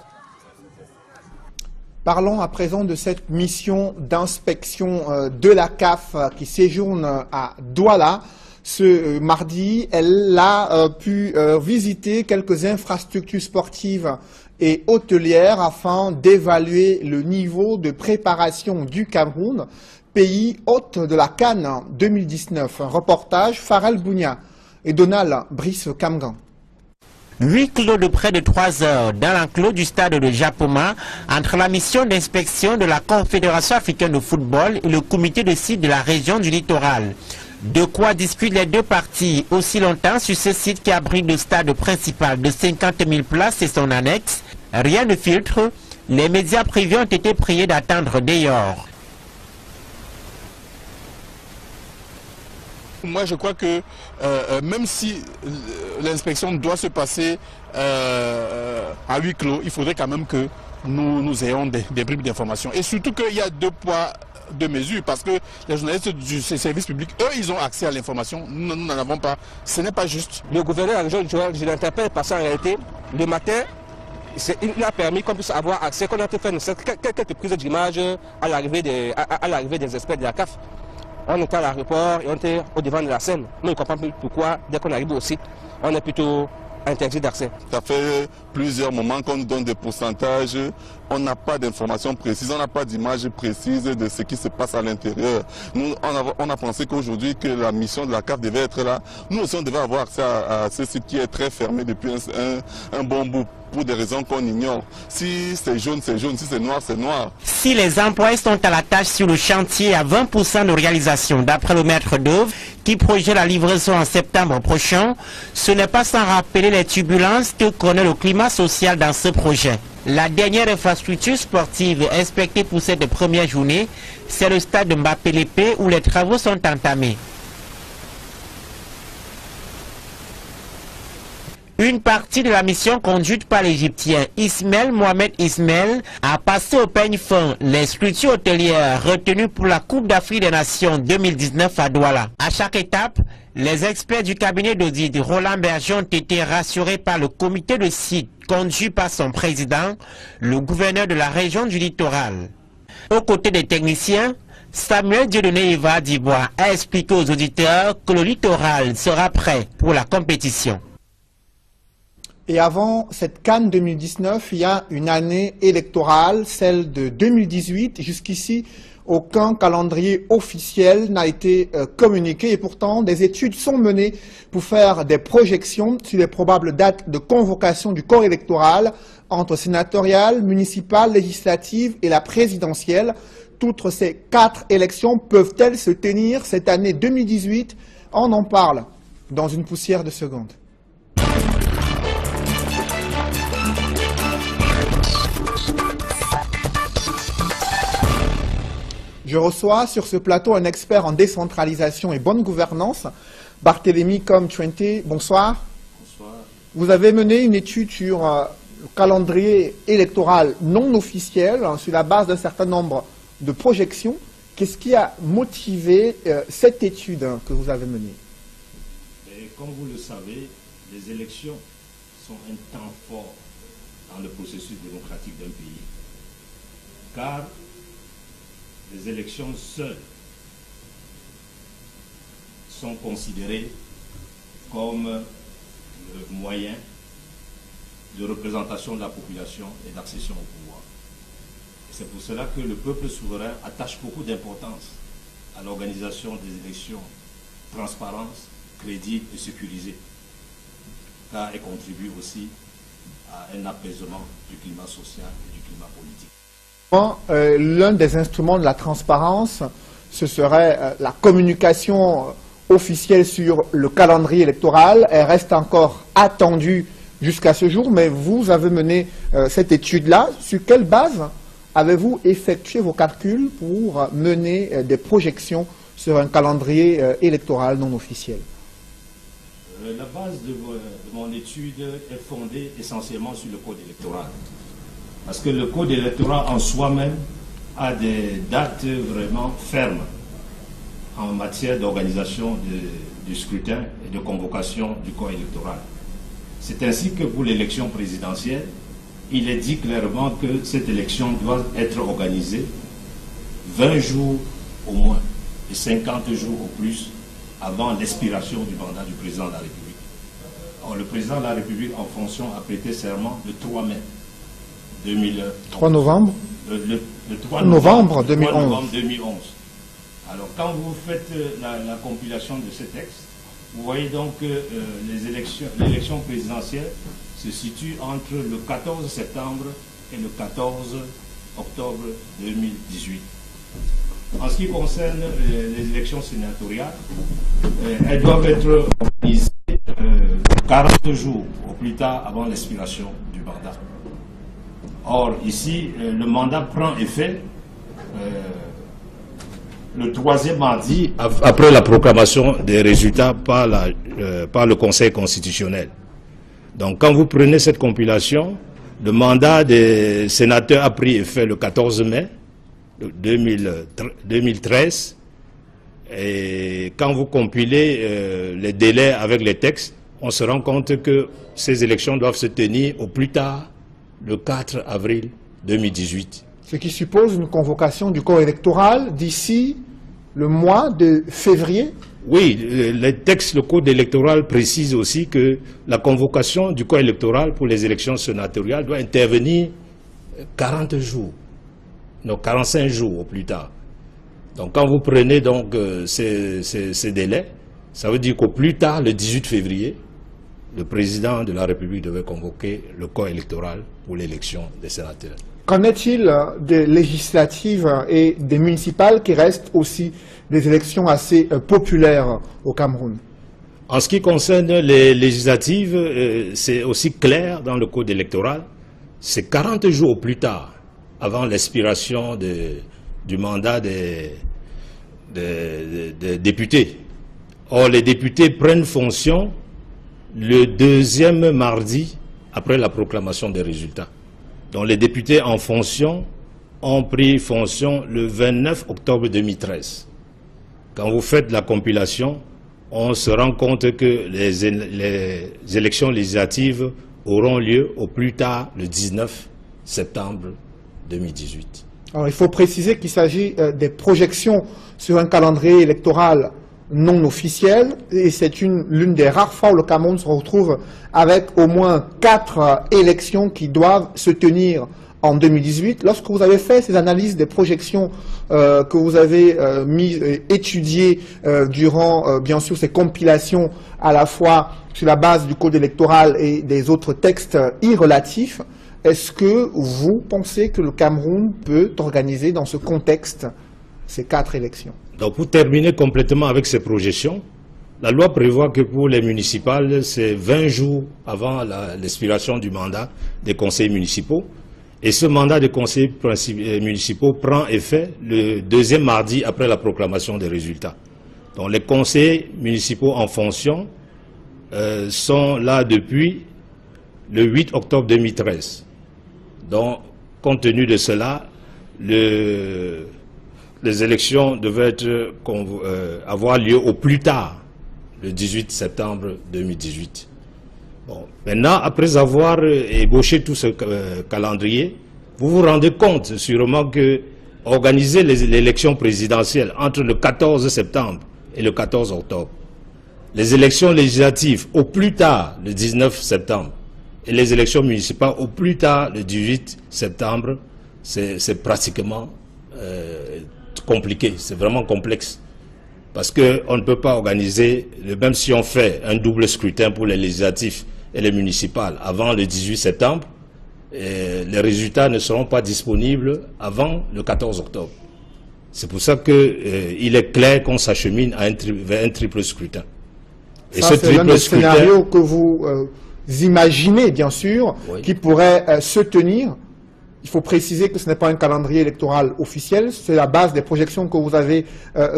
[SPEAKER 1] Parlons à présent de cette mission d'inspection de la CAF qui séjourne à Douala. Ce mardi, elle a pu visiter quelques infrastructures sportives et hôtelières afin d'évaluer le niveau de préparation du Cameroun. pays hôte de la CAN 2019. Un reportage Farel Bounia et Donald Brice-Kamgan.
[SPEAKER 5] 8 clos de près de 3 heures dans l'enclos du stade de Japoma entre la mission d'inspection de la Confédération africaine de football et le comité de site de la région du littoral. De quoi discutent les deux parties aussi longtemps sur ce site qui abrite le stade principal de 50 000 places et son annexe. Rien ne filtre, les médias privés ont été priés d'attendre dehors.
[SPEAKER 3] Moi, je crois que même si l'inspection doit se passer à huis clos, il faudrait quand même que nous ayons des bribes d'informations. Et surtout qu'il y a 2 poids, 2 mesures, parce que les journalistes du service public, eux, ils ont accès à l'information. Nous n'en avons pas. Ce n'est pas juste.
[SPEAKER 6] Le gouverneur de la région du littoral, je l'interpelle parce qu'en réalité, le matin, il a permis qu'on puisse avoir accès, qu'on a fait quelques prises d'image à l'arrivée des experts de la CAF. On était à l'aéroport et on était au devant de la scène. Nous ne comprenons plus pourquoi, dès qu'on arrive au site, on est plutôt interdit d'accès.
[SPEAKER 23] Ça fait plusieurs moments qu'on nous donne des pourcentages. On n'a pas d'informations précises, on n'a pas d'image précise de ce qui se passe à l'intérieur. Nous, on a pensé qu'aujourd'hui, que la mission de la CAF devait être là. Nous aussi, on devait avoir accès à ce site qui est très fermé depuis un bon bout, pour des raisons qu'on ignore. Si c'est jaune, c'est jaune. Si c'est noir, c'est noir.
[SPEAKER 5] Si les employés sont à la tâche sur le chantier à 20% de réalisation, d'après le maître d'œuvre, qui projette la livraison en septembre prochain, ce n'est pas sans rappeler les turbulences que connaît le climat social dans ce projet. La dernière infrastructure sportive inspectée pour cette première journée, c'est le stade de Mbappé-Lépé où les travaux sont entamés. Une partie de la mission conduite par l'Égyptien Ismaël Mohamed Ismaël a passé au peigne fin les structures hôtelières retenues pour la Coupe d'Afrique des Nations 2019 à Douala. À chaque étape, les experts du cabinet d'audit Roland Berger ont été rassurés par le comité de site conduit par son président, le gouverneur de la région du littoral. Aux côtés des techniciens, Samuel Dieudonné Eva Dibois a expliqué aux auditeurs que le littoral sera prêt pour la compétition.
[SPEAKER 1] Et avant cette CAN 2019, il y a une année électorale, celle de 2018. Jusqu'ici, aucun calendrier officiel n'a été communiqué et pourtant des études sont menées pour faire des projections sur les probables dates de convocation du corps électoral entre sénatoriales, municipales, législatives et la présidentielle. Toutes ces 4 élections peuvent-elles se tenir cette année 2018? On en parle dans une poussière de secondes. Je reçois sur ce plateau un expert en décentralisation et bonne gouvernance, Barthélémy Kom-Twente. Bonsoir. Bonsoir. Vous avez mené une étude sur le calendrier électoral non officiel, sur la base d'un certain nombre de projections. Qu'est-ce qui a motivé cette étude que vous avez menée?
[SPEAKER 24] Et comme vous le savez, les élections sont un temps fort dans le processus démocratique d'un pays. Car les élections seules sont considérées comme le moyen de représentation de la population et d'accession au pouvoir. C'est pour cela que le peuple souverain attache beaucoup d'importance à l'organisation des élections transparentes, crédibles et sécurisées, car elles contribuent aussi à un apaisement du climat social et du climat politique.
[SPEAKER 1] L'un des instruments de la transparence, ce serait la communication officielle sur le calendrier électoral. Elle reste encore attendue jusqu'à ce jour, mais vous avez mené cette étude-là. Sur quelle base avez-vous effectué vos calculs pour mener des projections sur un calendrier électoral non officiel?
[SPEAKER 24] La base de mon étude est fondée essentiellement sur le code électoral. Parce que le code électoral en soi-même a des dates vraiment fermes en matière d'organisation du scrutin et de convocation du corps électoral. C'est ainsi que pour l'élection présidentielle, il est dit clairement que cette élection doit être organisée 20 jours au moins et 50 jours au plus avant l'expiration du mandat du président de la République. Or, le président de la République en fonction a prêté serment le 3 mai
[SPEAKER 1] 3 novembre
[SPEAKER 24] le 3
[SPEAKER 1] novembre 2011.
[SPEAKER 24] 2011. Alors quand vous faites la compilation de ces textes, vous voyez donc que l'élection présidentielle se situe entre le 14 septembre et le 14 octobre 2018. En ce qui concerne les élections sénatoriales, elles doivent être organisées 40 jours au plus tard avant l'expiration du mandat. Or, ici, le mandat prend effet le 3e mardi après la proclamation des résultats par le Conseil constitutionnel. Donc, quand vous prenez cette compilation, le mandat des sénateurs a pris effet le 14 mai 2013. Et quand vous compilez les délais avec les textes, on se rend compte que ces élections doivent se tenir au plus tard le 4 avril 2018.
[SPEAKER 1] Ce qui suppose une convocation du corps électoral d'ici le mois de février.
[SPEAKER 24] Oui, les textes, le code électoral précise aussi que la convocation du corps électoral pour les élections sénatoriales doit intervenir 40 jours, non 45 jours au plus tard. Donc quand vous prenez donc ces délais, ça veut dire qu'au plus tard, le 18 février, le président de la République devait convoquer le corps électoral pour l'élection des sénateurs.
[SPEAKER 1] Qu'en est-il des législatives et des municipales qui restent aussi des élections assez populaires au Cameroun?
[SPEAKER 24] En ce qui concerne les législatives, c'est aussi clair dans le code électoral. C'est 40 jours au plus tard, avant l'expiration du mandat des députés. Or, les députés prennent fonction le 2e mardi après la proclamation des résultats. Donc les députés en fonction ont pris fonction le 29 octobre 2013. Quand vous faites la compilation, on se rend compte que les élections législatives auront lieu au plus tard le 19 septembre 2018.
[SPEAKER 1] Alors il faut préciser qu'il s'agit des projections sur un calendrier électoral non officiel, et c'est l'une des rares fois où le Cameroun se retrouve avec au moins 4 élections qui doivent se tenir en 2018. Lorsque vous avez fait ces analyses des projections que vous avez étudiées durant, bien sûr, ces compilations à la fois sur la base du code électoral et des autres textes irrelatifs, est-ce que vous pensez que le Cameroun peut organiser dans ce contexte ces 4 élections?
[SPEAKER 24] Donc pour terminer complètement avec ces projections, la loi prévoit que pour les municipales, c'est 20 jours avant l'expiration du mandat des conseillers municipaux. Et ce mandat des conseillers municipaux prend effet le 2e mardi après la proclamation des résultats. Donc les conseillers municipaux en fonction sont là depuis le 8 octobre 2013. Donc compte tenu de cela, les élections devaient avoir lieu au plus tard, le 18 septembre 2018. Bon, maintenant, après avoir ébauché tout ce calendrier, vous vous rendez compte sûrement que organiser l'élection présidentielle entre le 14 septembre et le 14 octobre, les élections législatives au plus tard le 19 septembre et les élections municipales au plus tard le 18 septembre, c'est pratiquement compliqué, c'est vraiment complexe. Parce qu'on ne peut pas organiser, même si on fait un double scrutin pour les législatifs et les municipales avant le 18 septembre, les résultats ne seront pas disponibles avant le 14 octobre. C'est pour ça qu'il est clair qu'on s'achemine vers un triple scrutin.
[SPEAKER 1] Et ça, c'est l'un des scénarios que vous imaginez, bien sûr, oui, qui pourrait se tenir. Il faut préciser que ce n'est pas un calendrier électoral officiel, c'est la base des projections que vous avez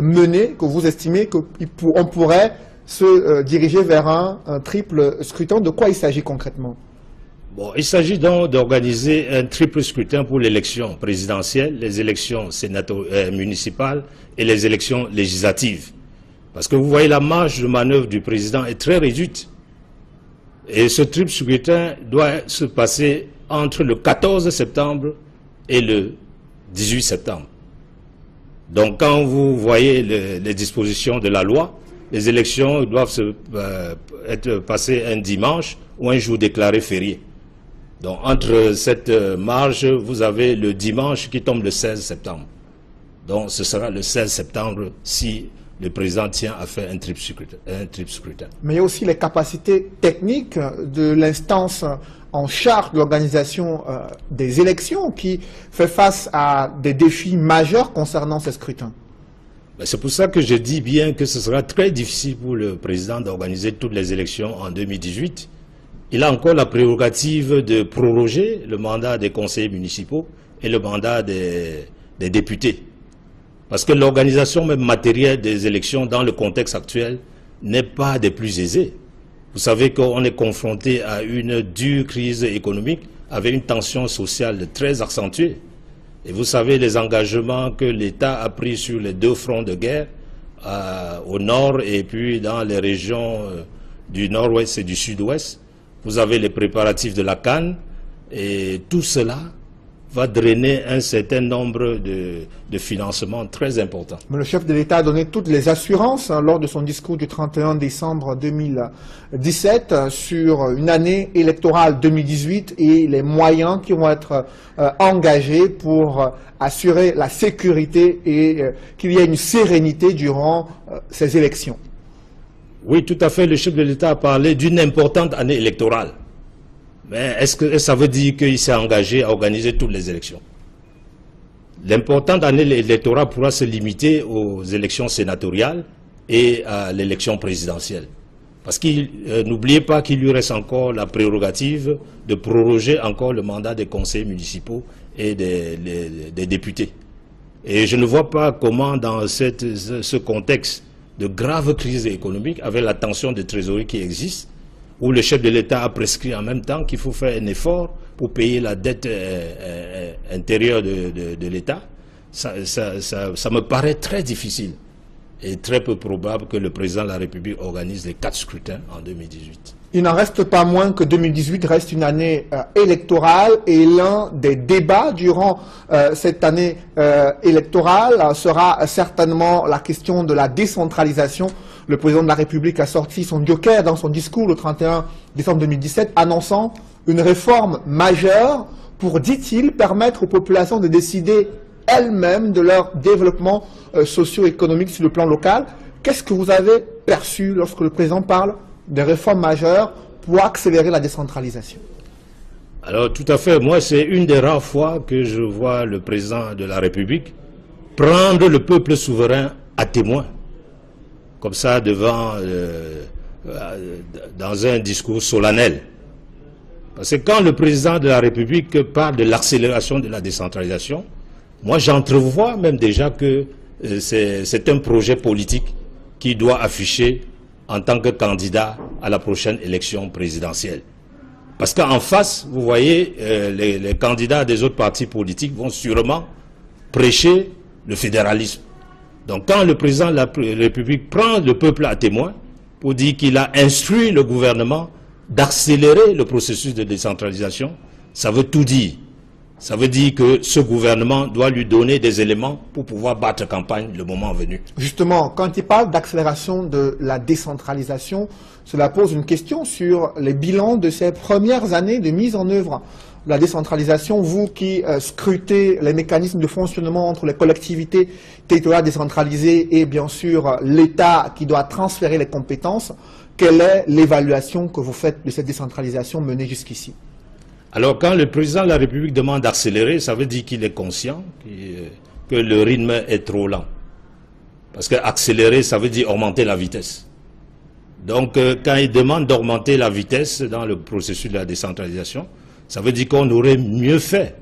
[SPEAKER 1] menées, que vous estimez qu'on pourrait se diriger vers un triple scrutin. De quoi il s'agit concrètement?
[SPEAKER 24] Bon, il s'agit donc d'organiser un triple scrutin pour l'élection présidentielle, les élections municipales et les élections législatives. Parce que vous voyez, la marge de manœuvre du président est très réduite. Et ce triple scrutin doit se passer entre le 14 septembre et le 18 septembre. Donc quand vous voyez les dispositions de la loi, les élections doivent être passées un dimanche ou un jour déclaré férié. Donc entre cette marge, vous avez le dimanche qui tombe le 16 septembre.
[SPEAKER 8] Donc ce sera le 16 septembre si le président tient à faire un triple scrutin.
[SPEAKER 1] Mais il y a aussi les capacités techniques de l'instance en charge de l'organisation des élections qui fait face à des défis majeurs concernant ces scrutins.
[SPEAKER 8] C'est pour ça que je dis bien que ce sera très difficile pour le président d'organiser toutes les élections en 2018. Il a encore la prérogative de proroger le mandat des conseillers municipaux et le mandat des députés. Parce que l'organisation même matérielle des élections dans le contexte actuel n'est pas des plus aisées. Vous savez qu'on est confronté à une dure crise économique avec une tension sociale très accentuée. Et vous savez les engagements que l'État a pris sur les deux fronts de guerre, au nord et puis dans les régions du nord-ouest et du sud-ouest. Vous avez les préparatifs de la CAN et tout cela va drainer un certain nombre de financements très importants.
[SPEAKER 1] Mais le chef de l'État a donné toutes les assurances lors de son discours du 31 décembre 2017 sur une année électorale 2018 et les moyens qui vont être engagés pour assurer la sécurité et qu'il y ait une sérénité durant ces élections.
[SPEAKER 8] Oui, tout à fait. Le chef de l'État a parlé d'une importante année électorale. Mais est-ce que ça veut dire qu'il s'est engagé à organiser toutes les élections? L'importante année électorale pourra se limiter aux élections sénatoriales et à l'élection présidentielle. Parce qu'il n'oubliez pas qu'il lui reste encore la prérogative de proroger encore le mandat des conseillers municipaux et des députés. Et je ne vois pas comment dans ce contexte de grave crise économique, avec la tension de trésorerie qui existe, où le chef de l'État a prescrit en même temps qu'il faut faire un effort pour payer la dette intérieure de l'État, ça me paraît très difficile et très peu probable que le président de la République organise les 4 scrutins en 2018.
[SPEAKER 1] Il n'en reste pas moins que 2018 reste une année électorale et l'un des débats durant cette année électorale sera certainement la question de la décentralisation. Le président de la République a sorti son joker dans son discours le 31 décembre 2017 annonçant une réforme majeure pour, dit-il, permettre aux populations de décider elles-mêmes de leur développement socio-économique sur le plan local. Qu'est-ce que vous avez perçu lorsque le président parle des réformes majeures pour accélérer la décentralisation?
[SPEAKER 8] Alors tout à fait, moi c'est une des rares fois que je vois le président de la République prendre le peuple souverain à témoin, comme ça devant, dans un discours solennel. Parce que quand le président de la République parle de l'accélération de la décentralisation, moi j'entrevois même déjà que c'est un projet politique qui doit afficher en tant que candidat à la prochaine élection présidentielle. Parce qu'en face, vous voyez, les candidats des autres partis politiques vont sûrement prêcher le fédéralisme. Donc quand le président de la République prend le peuple à témoin pour dire qu'il a instruit le gouvernement d'accélérer le processus de décentralisation, ça veut tout dire. Ça veut dire que ce gouvernement doit lui donner des éléments pour pouvoir battre campagne le moment venu.
[SPEAKER 1] Justement, quand il parle d'accélération de la décentralisation, cela pose une question sur les bilans de ces premières années de mise en œuvre de la décentralisation. Vous qui scrutez les mécanismes de fonctionnement entre les collectivités territoriales décentralisées et bien sûr l'État qui doit transférer les compétences, quelle est l'évaluation que vous faites de cette décentralisation menée jusqu'ici?
[SPEAKER 8] Alors quand le président de la République demande d'accélérer, ça veut dire qu'il est conscient que le rythme est trop lent. Parce qu'accélérer, ça veut dire augmenter la vitesse. Donc quand il demande d'augmenter la vitesse dans le processus de la décentralisation, ça veut dire qu'on aurait mieux fait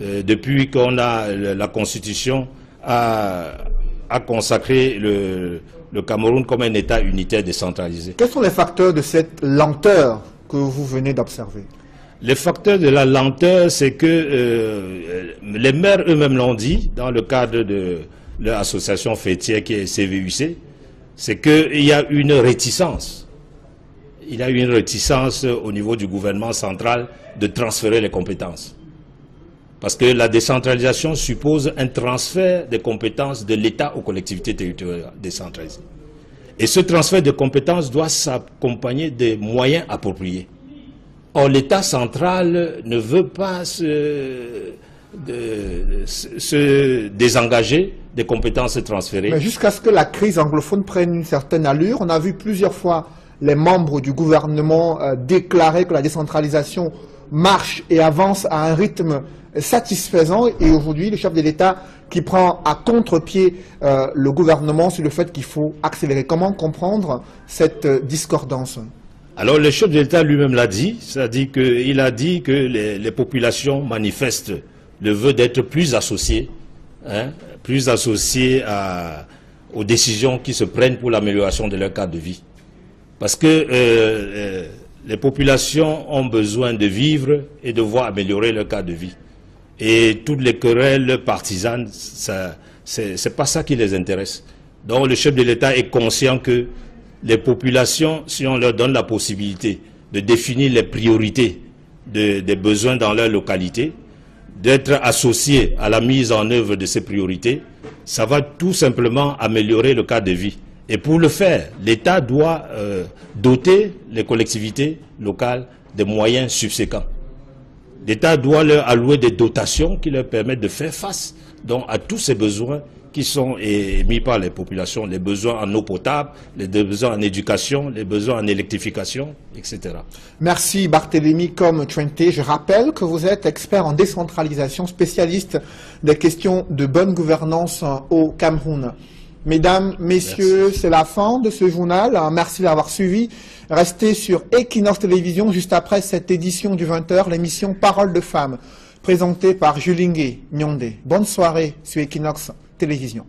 [SPEAKER 8] depuis qu'on a la Constitution à consacrer le Cameroun comme un État unitaire décentralisé.
[SPEAKER 1] Quels sont les facteurs de cette lenteur que vous venez d'observer?
[SPEAKER 8] Les facteurs de la lenteur, c'est que les maires eux-mêmes l'ont dit, dans le cadre de leur association fêtière qui est CVUC, c'est qu'il y a une réticence. Il y a une réticence au niveau du gouvernement central de transférer les compétences. Parce que la décentralisation suppose un transfert des compétences de l'État aux collectivités territoriales décentralisées. Et ce transfert de compétences doit s'accompagner des moyens appropriés. Or, l'État central ne veut pas se désengager des compétences transférées.
[SPEAKER 1] Mais jusqu'à ce que la crise anglophone prenne une certaine allure, on a vu plusieurs fois les membres du gouvernement déclarer que la décentralisation marche et avance à un rythme satisfaisant, et aujourd'hui le chef de l'État qui prend à contre-pied le gouvernement sur le fait qu'il faut accélérer. Comment comprendre cette discordance?
[SPEAKER 8] Alors le chef de l'État lui-même l'a dit, c'est-à-dire qu'il a dit que les populations manifestent le vœu d'être plus associées, aux décisions qui se prennent pour l'amélioration de leur cadre de vie. Parce que les populations ont besoin de vivre et de voir améliorer leur cadre de vie. Et toutes les querelles partisanes, c'est pas ça qui les intéresse. Donc le chef de l'État est conscient que les populations, si on leur donne la possibilité de définir les priorités des besoins dans leur localité, d'être associés à la mise en œuvre de ces priorités, ça va tout simplement améliorer le cadre de vie. Et pour le faire, l'État doit doter les collectivités locales des moyens subséquents. L'État doit leur allouer des dotations qui leur permettent de faire face donc, à tous ces besoins qui sont émis par les populations, les besoins en eau potable, les besoins en éducation, les besoins en électrification, etc.
[SPEAKER 1] Merci Barthélémy Kom-Twente. Je rappelle que vous êtes expert en décentralisation, spécialiste des questions de bonne gouvernance au Cameroun. Mesdames, messieurs, c'est la fin de ce journal. Merci d'avoir suivi. Restez sur Equinox Télévision juste après cette édition du 20h, l'émission Parole de femmes, présentée par Julingue Nyonde. Bonne soirée sur Equinox Télévision.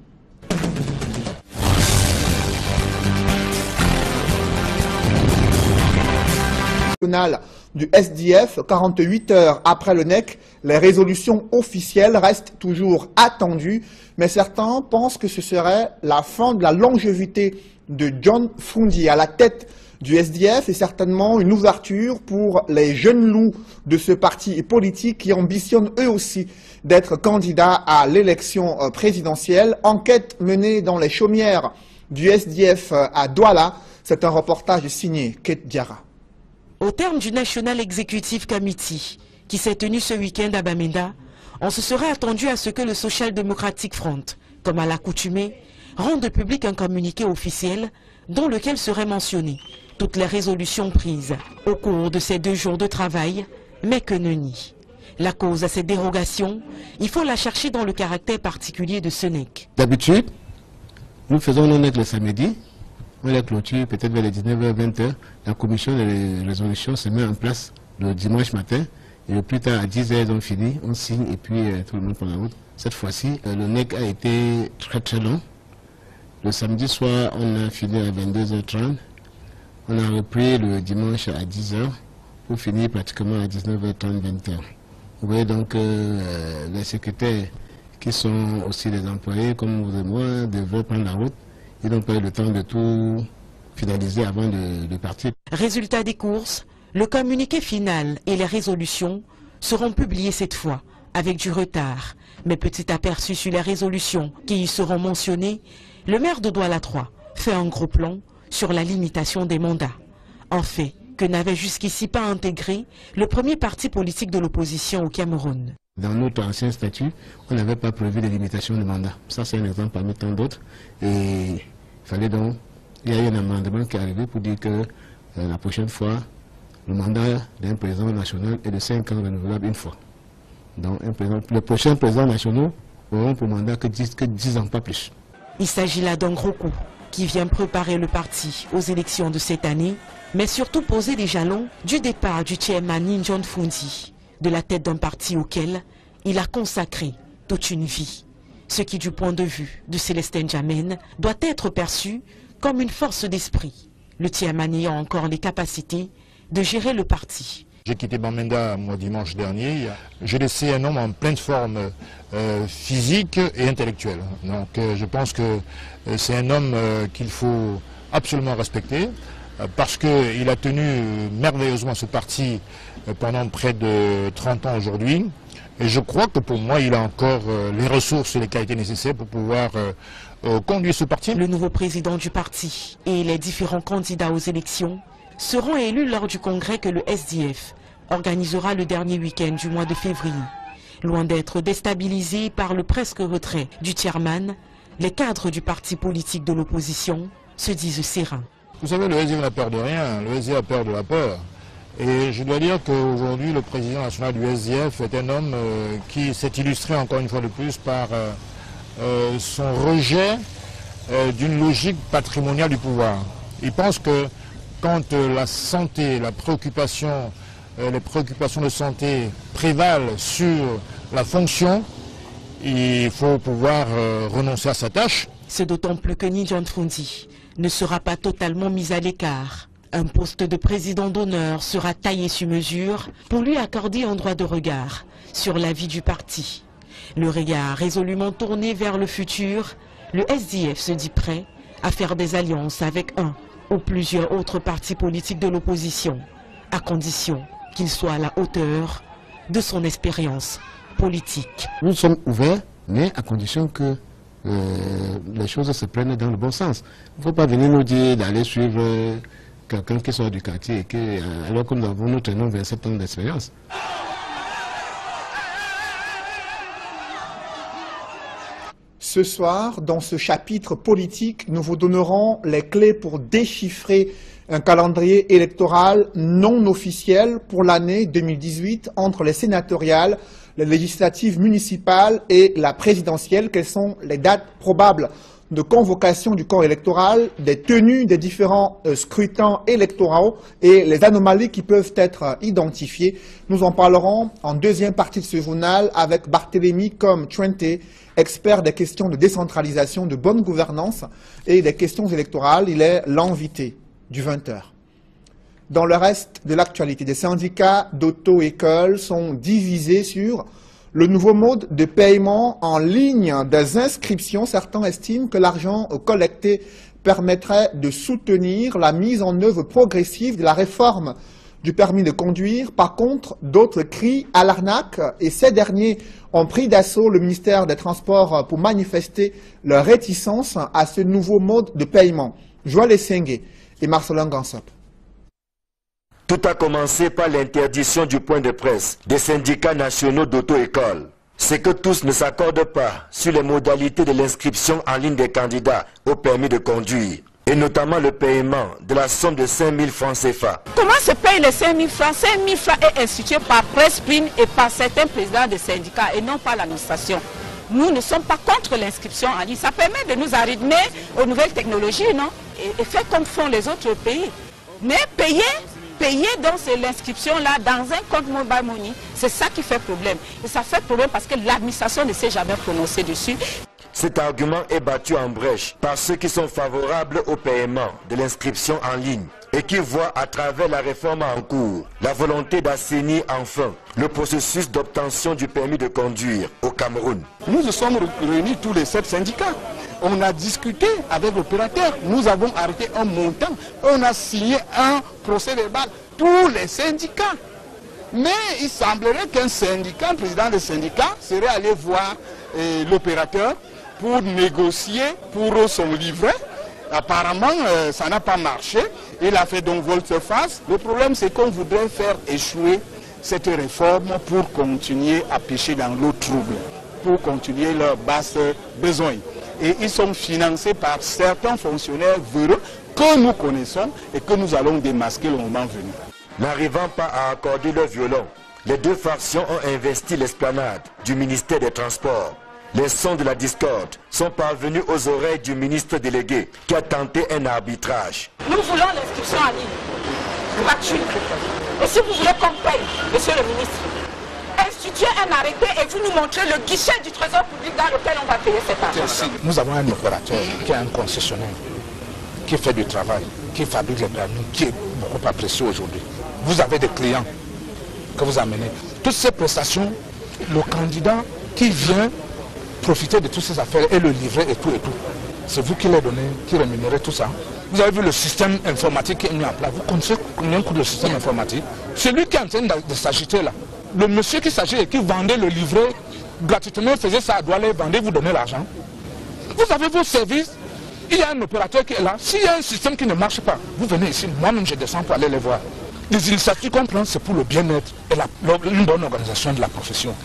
[SPEAKER 1] Du SDF, 48 heures après le NEC, les résolutions officielles restent toujours attendues, mais certains pensent que ce serait la fin de la longévité de John Fundi à la tête du SDF et certainement une ouverture pour les jeunes loups de ce parti politique qui ambitionnent eux aussi d'être candidats à l'élection présidentielle. Enquête menée dans les chaumières du SDF à Douala, c'est un reportage signé Kate Diarra.
[SPEAKER 4] Au terme du National Executive Committee, qui s'est tenu ce week-end à Bamenda, on se serait attendu à ce que le Social Democratic Front, comme à l'accoutumée, rende public un communiqué officiel dans lequel seraient mentionnées toutes les résolutions prises au cours de ces 2 jours de travail, mais que ne nie. La cause à cette dérogation, il faut la chercher dans le caractère particulier de ce NEC.
[SPEAKER 7] D'habitude, nous faisons nos NEC le samedi. On les clôture peut-être vers les 19h, 20h. La commission de résolution se met en place le dimanche matin. Et le plus tard, à 10h, ils ont fini. On signe et puis tout le monde prend la route. Cette fois-ci, le NEC a été très très long. Le samedi soir, on a fini à 22h30. On a repris le dimanche à 10h pour finir pratiquement à 19h30, 20h. Vous voyez donc les secrétaires qui sont aussi des employés comme vous et moi devraient prendre la route. Ils n'ont pas eu le temps de tout finaliser avant de partir.
[SPEAKER 4] Résultat des courses, le communiqué final et les résolutions seront publiés cette fois, avec du retard. Mais petit aperçu sur les résolutions qui y seront mentionnées, le maire de Douala 3 fait un gros plan sur la limitation des mandats. En fait, que n'avait jusqu'ici pas intégré le premier parti politique de l'opposition au Cameroun.
[SPEAKER 7] Dans notre ancien statut, on n'avait pas prévu de limitation de mandat. Ça, c'est un exemple parmi tant d'autres. Et il fallait donc... Il y a eu un amendement qui est arrivé pour dire que la prochaine fois, le mandat d'un président national est de 5 ans renouvelable une fois. Donc, les prochains présidents nationaux auront pour mandat que 10 ans, pas plus.
[SPEAKER 4] Il s'agit là d'un gros coup qui vient préparer le parti aux élections de cette année, mais surtout poser les jalons du départ du chairman John Fundi, de la tête d'un parti auquel il a consacré toute une vie. Ce qui, du point de vue de Célestin Djamène, doit être perçu comme une force d'esprit, le chairman ayant encore les capacités de gérer le parti.
[SPEAKER 10] J'ai quitté Bamenda moi dimanche dernier. J'ai laissé un homme en pleine forme physique et intellectuelle. Donc je pense que c'est un homme qu'il faut absolument respecter parce qu'il a tenu merveilleusement ce parti pendant près de 30 ans aujourd'hui. Et je crois que pour moi, il a encore les ressources et les qualités nécessaires pour pouvoir conduire ce parti.
[SPEAKER 4] Le nouveau président du parti et les différents candidats aux élections seront élus lors du congrès que le SDF organisera le dernier week-end du mois de février. Loin d'être déstabilisés par le presque retrait du chairman, les cadres du parti politique de l'opposition se disent sereins.
[SPEAKER 10] Vous savez, le SDF n'a peur de rien, le SDF a peur de la peur. Et je dois dire qu'aujourd'hui, le président national du SDF est un homme qui s'est illustré encore une fois de plus par son rejet d'une logique patrimoniale du pouvoir. Il pense que quand la santé, les préoccupations de santé prévalent sur la fonction, il faut pouvoir renoncer à sa tâche.
[SPEAKER 4] C'est d'autant plus que Nidjan Fundi ne sera pas totalement mis à l'écart. Un poste de président d'honneur sera taillé sur mesure pour lui accorder un droit de regard sur la vie du parti. Le regard résolument tourné vers le futur, le SDF se dit prêt à faire des alliances avec un ou plusieurs autres partis politiques de l'opposition, à condition qu'il soit à la hauteur de son expérience politique.
[SPEAKER 7] Nous sommes ouverts, mais à condition que les choses se prennent dans le bon sens. Il ne faut pas venir nous dire d'aller suivre quelqu'un qui sort du quartier, alors que nous avons notre nom 27 ans d'expérience.
[SPEAKER 1] Ce soir, dans ce chapitre politique, nous vous donnerons les clés pour déchiffrer un calendrier électoral non officiel pour l'année 2018 entre les sénatoriales, les législatives municipales et la présidentielle. Quelles sont les dates probables de convocation du corps électoral, des tenues des différents scrutins électoraux et les anomalies qui peuvent être identifiées. Nous en parlerons en deuxième partie de ce journal avec Barthélémy Comme-Twente, expert des questions de décentralisation, de bonne gouvernance et des questions électorales. Il est l'invité du 20h. Dans le reste de l'actualité, des syndicats d'auto-école sont divisés sur le nouveau mode de paiement en ligne des inscriptions. Certains estiment que l'argent collecté permettrait de soutenir la mise en œuvre progressive de la réforme du permis de conduire. Par contre, d'autres crient à l'arnaque et ces derniers ont pris d'assaut le ministère des Transports pour manifester leur réticence à ce nouveau mode de paiement. Joël Essengue et Marcelin Gansop.
[SPEAKER 11] Tout a commencé par l'interdiction du point de presse des syndicats nationaux d'auto-école. C'est que tous ne s'accordent pas sur les modalités de l'inscription en ligne des candidats au permis de conduire, et notamment le paiement de la somme de 5 000 francs CFA.
[SPEAKER 12] Comment se paye les 5 000 francs? 5 000 francs est institué par Presse-Prime et par certains présidents des syndicats et non par l'administration. Nous ne sommes pas contre l'inscription en ligne. Ça permet de nous arrimer aux nouvelles technologies, non? Et faire comme font les autres pays. Mais payer donc l'inscription-là dans un compte mobile money, c'est ça qui fait problème. Et ça fait problème parce que l'administration ne s'est jamais prononcée dessus.
[SPEAKER 11] Cet argument est battu en brèche par ceux qui sont favorables au paiement de l'inscription en ligne et qui voient à travers la réforme en cours la volonté d'assainir enfin le processus d'obtention du permis de conduire au Cameroun.
[SPEAKER 15] Nous nous sommes réunis tous les 7 syndicats. On a discuté avec l'opérateur, nous avons arrêté un montant, on a signé un procès verbal, tous les syndicats. Mais il semblerait qu'un syndicat, un président de syndicat, serait allé voir l'opérateur pour négocier pour son livret. Apparemment, ça n'a pas marché. Il a fait donc volte-face. Le problème, c'est qu'on voudrait faire échouer cette réforme pour continuer à pêcher dans l'eau trouble, pour continuer leurs basses besoins. Et ils sont financés par certains fonctionnaires véreux que nous connaissons et que nous allons démasquer le moment venu.
[SPEAKER 11] N'arrivant pas à accorder leur violon, les deux factions ont investi l'esplanade du ministère des Transports. Les sons de la discorde sont parvenus aux oreilles du ministre délégué qui a tenté un arbitrage.
[SPEAKER 12] Nous voulons l'inscription en ligne, gratuite. Et si vous voulez qu'on paye, monsieur le ministre, instituez un arrêté et vous nous montrez le guichet du trésor public dans lequel on va payer cet argent.
[SPEAKER 15] Nous avons un opérateur qui est un concessionnaire, qui fait du travail, qui fabrique les permis, qui est beaucoup apprécié aujourd'hui. Vous avez des clients que vous amenez. Toutes ces prestations, le candidat qui vient profiter de toutes ces affaires et le livrer et tout. C'est vous qui les donnez, qui rémunérez tout ça. Vous avez vu le système informatique qui est mis en place. Vous connaissez combien coûte le système informatique? Celui qui est en train de s'agiter là. Le monsieur qui s'agit et qui vendait le livret gratuitement, faisait ça à Douala, vendait, vous donnez l'argent. Vous avez vos services, il y a un opérateur qui est là. S'il y a un système qui ne marche pas, vous venez ici, moi-même je descends pour aller les voir. Les initiatives qu'on prend, c'est pour le bien-être et une bonne organisation de la profession.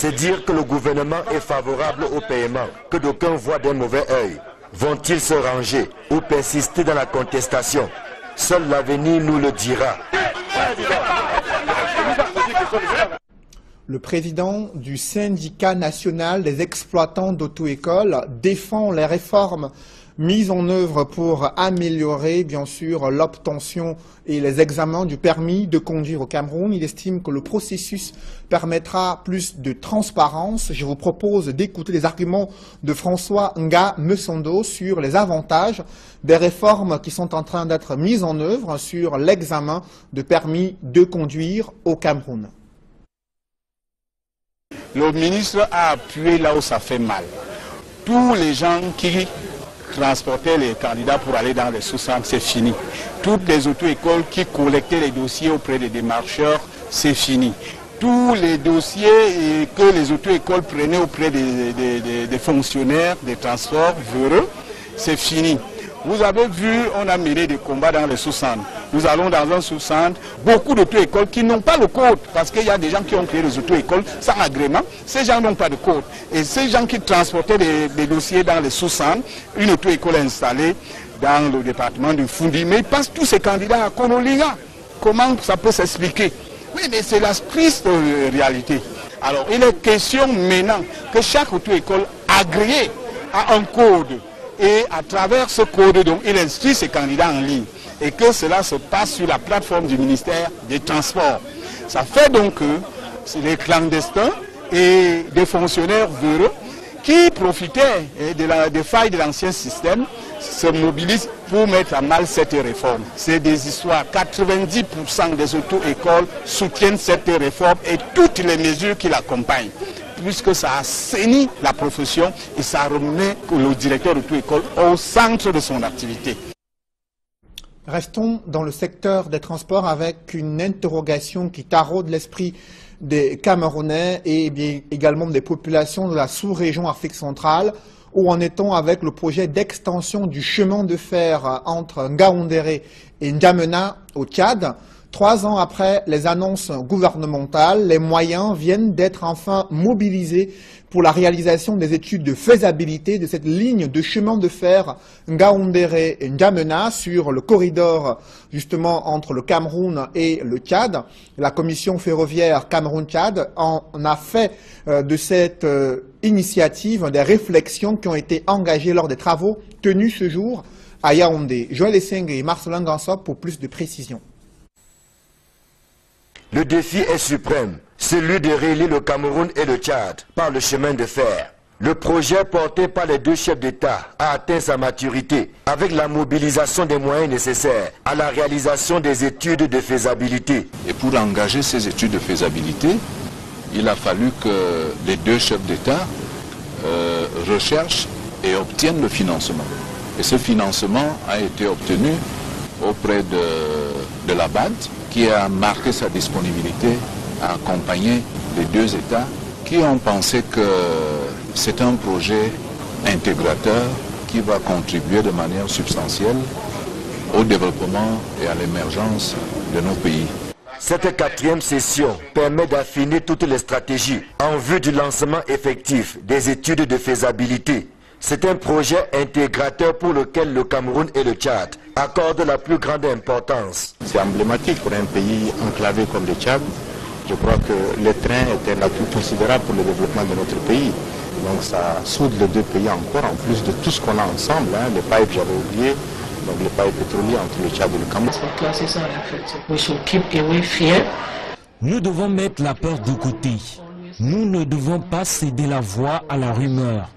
[SPEAKER 11] C'est dire que le gouvernement est favorable au paiement, que d'aucuns voient d'un mauvais œil. Vont-ils se ranger ou persister dans la contestation? Seul l'avenir nous le dira.
[SPEAKER 1] Le président du syndicat national des exploitants d'auto-écoles défend les réformes mises en œuvre pour améliorer, bien sûr, l'obtention et les examens du permis de conduire au Cameroun. Il estime que le processus permettra plus de transparence. Je vous propose d'écouter les arguments de François Nga Mesondo sur les avantages des réformes qui sont en train d'être mises en œuvre sur l'examen de permis de conduire au Cameroun.
[SPEAKER 15] Le ministre a appuyé là où ça fait mal. Tous les gens qui transportaient les candidats pour aller dans les sous-centres, c'est fini. Toutes les auto-écoles qui collectaient les dossiers auprès des démarcheurs, c'est fini. Tous les dossiers que les auto-écoles prenaient auprès des fonctionnaires des transports véreux, c'est fini. Vous avez vu, on a mené des combats dans les sous-centres. Nous allons dans un sous-centre, beaucoup d'auto-écoles qui n'ont pas le code, parce qu'il y a des gens qui ont créé des auto-écoles sans agrément. Ces gens n'ont pas de code. Et ces gens qui transportaient des dossiers dans les sous-centres, une auto-école installée dans le département du Fundi, mais ils passent tous ces candidats à Konolinga. Comment ça peut s'expliquer? Oui, mais c'est la triste réalité. Alors, il est question maintenant que chaque auto-école agréée a un code. Et à travers ce code, donc, il inscrit ses candidats en ligne. Et que cela se passe sur la plateforme du ministère des Transports. Ça fait donc que les clandestins et des fonctionnaires véreux qui profitaient des failles de l'ancien système se mobilisent pour mettre à mal cette réforme. C'est des histoires. 90% des auto-écoles soutiennent cette réforme et toutes les mesures qui l'accompagnent, puisque ça assainit la profession et ça remet le directeur d'auto-école au centre de son activité.
[SPEAKER 1] Restons dans le secteur des transports avec une interrogation qui taraude l'esprit des Camerounais et bien également des populations de la sous-région Afrique centrale. Où en est-on avec le projet d'extension du chemin de fer entre Ngaoundéré et N'Djamena au Tchad? 3 ans après les annonces gouvernementales, les moyens viennent d'être enfin mobilisés pour la réalisation des études de faisabilité de cette ligne de chemin de fer Ngaoundéré et N'Djamena sur le corridor justement entre le Cameroun et le Tchad. La commission ferroviaire Cameroun-Tchad en a fait de cette initiative des réflexions qui ont été engagées lors des travaux tenus ce jour à Yaoundé. Joël Esseng et Marcelin Gansop pour plus de précisions.
[SPEAKER 11] Le défi est suprême, celui de relier le Cameroun et le Tchad par le chemin de fer. Le projet porté par les deux chefs d'État a atteint sa maturité avec la mobilisation des moyens nécessaires à la réalisation des études de faisabilité.
[SPEAKER 9] Et pour engager ces études de faisabilité, il a fallu que les deux chefs d'État recherchent et obtiennent le financement. Et ce financement a été obtenu auprès de la BAD, qui a marqué sa disponibilité à accompagner les deux États qui ont pensé que c'est un projet intégrateur qui va contribuer de manière substantielle au développement et à l'émergence de nos pays.
[SPEAKER 11] Cette 4e session permet d'affiner toutes les stratégies en vue du lancement effectif des études de faisabilité. C'est un projet intégrateur pour lequel le Cameroun et le Tchad accordent la plus grande importance.
[SPEAKER 14] C'est emblématique pour un pays enclavé comme le Tchad. Je crois que le train est un atout considérable pour le développement de notre pays. Donc ça soude les deux pays encore, en plus de tout ce qu'on a ensemble, hein, les pipes, j'avais oublié, donc les pipes pétroliers entre le Tchad et le Cameroun.
[SPEAKER 18] Nous devons mettre la peur de côté. Nous ne devons pas céder la voie à la rumeur.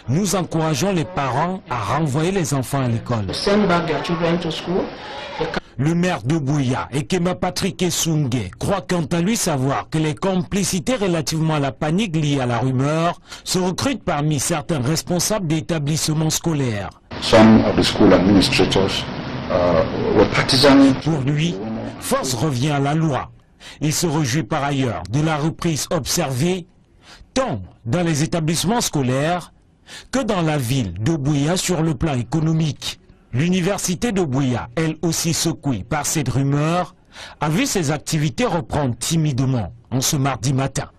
[SPEAKER 18] Nous encourageons les parents à renvoyer les enfants à l'école. Le maire de Bouya, Ekema Patrick Essungé, croit quant à lui savoir que les complicités relativement à la panique liée à la rumeur se recrutent parmi certains responsables d'établissements scolaires. Pour lui, force revient à la loi. Il se réjouit par ailleurs de la reprise observée tant dans les établissements scolaires que dans la ville de Bouya sur le plan économique. L'université de Bouya, elle aussi secouée par cette rumeur, a vu ses activités reprendre timidement en ce mardi matin.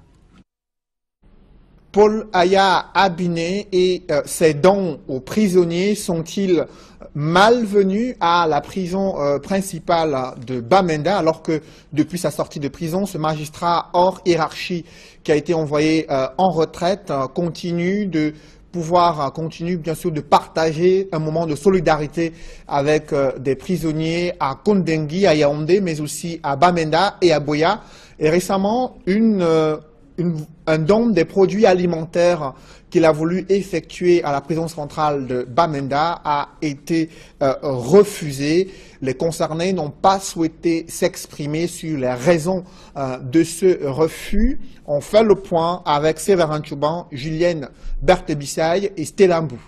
[SPEAKER 1] Paul Aya Abiné et ses dons aux prisonniers sont-ils malvenus à la prison principale de Bamenda, alors que depuis sa sortie de prison, ce magistrat hors hiérarchie qui a été envoyé en retraite continue bien sûr de partager un moment de solidarité avec des prisonniers à Kondengui, à Yaoundé, mais aussi à Bamenda et à Boya. Et récemment, un don des produits alimentaires qu'il a voulu effectuer à la prison centrale de Bamenda a été refusé. Les concernés n'ont pas souhaité s'exprimer sur les raisons de ce refus. On fait le point avec Séverin Chouban, Julienne Berthebissaille et Stella Mbou.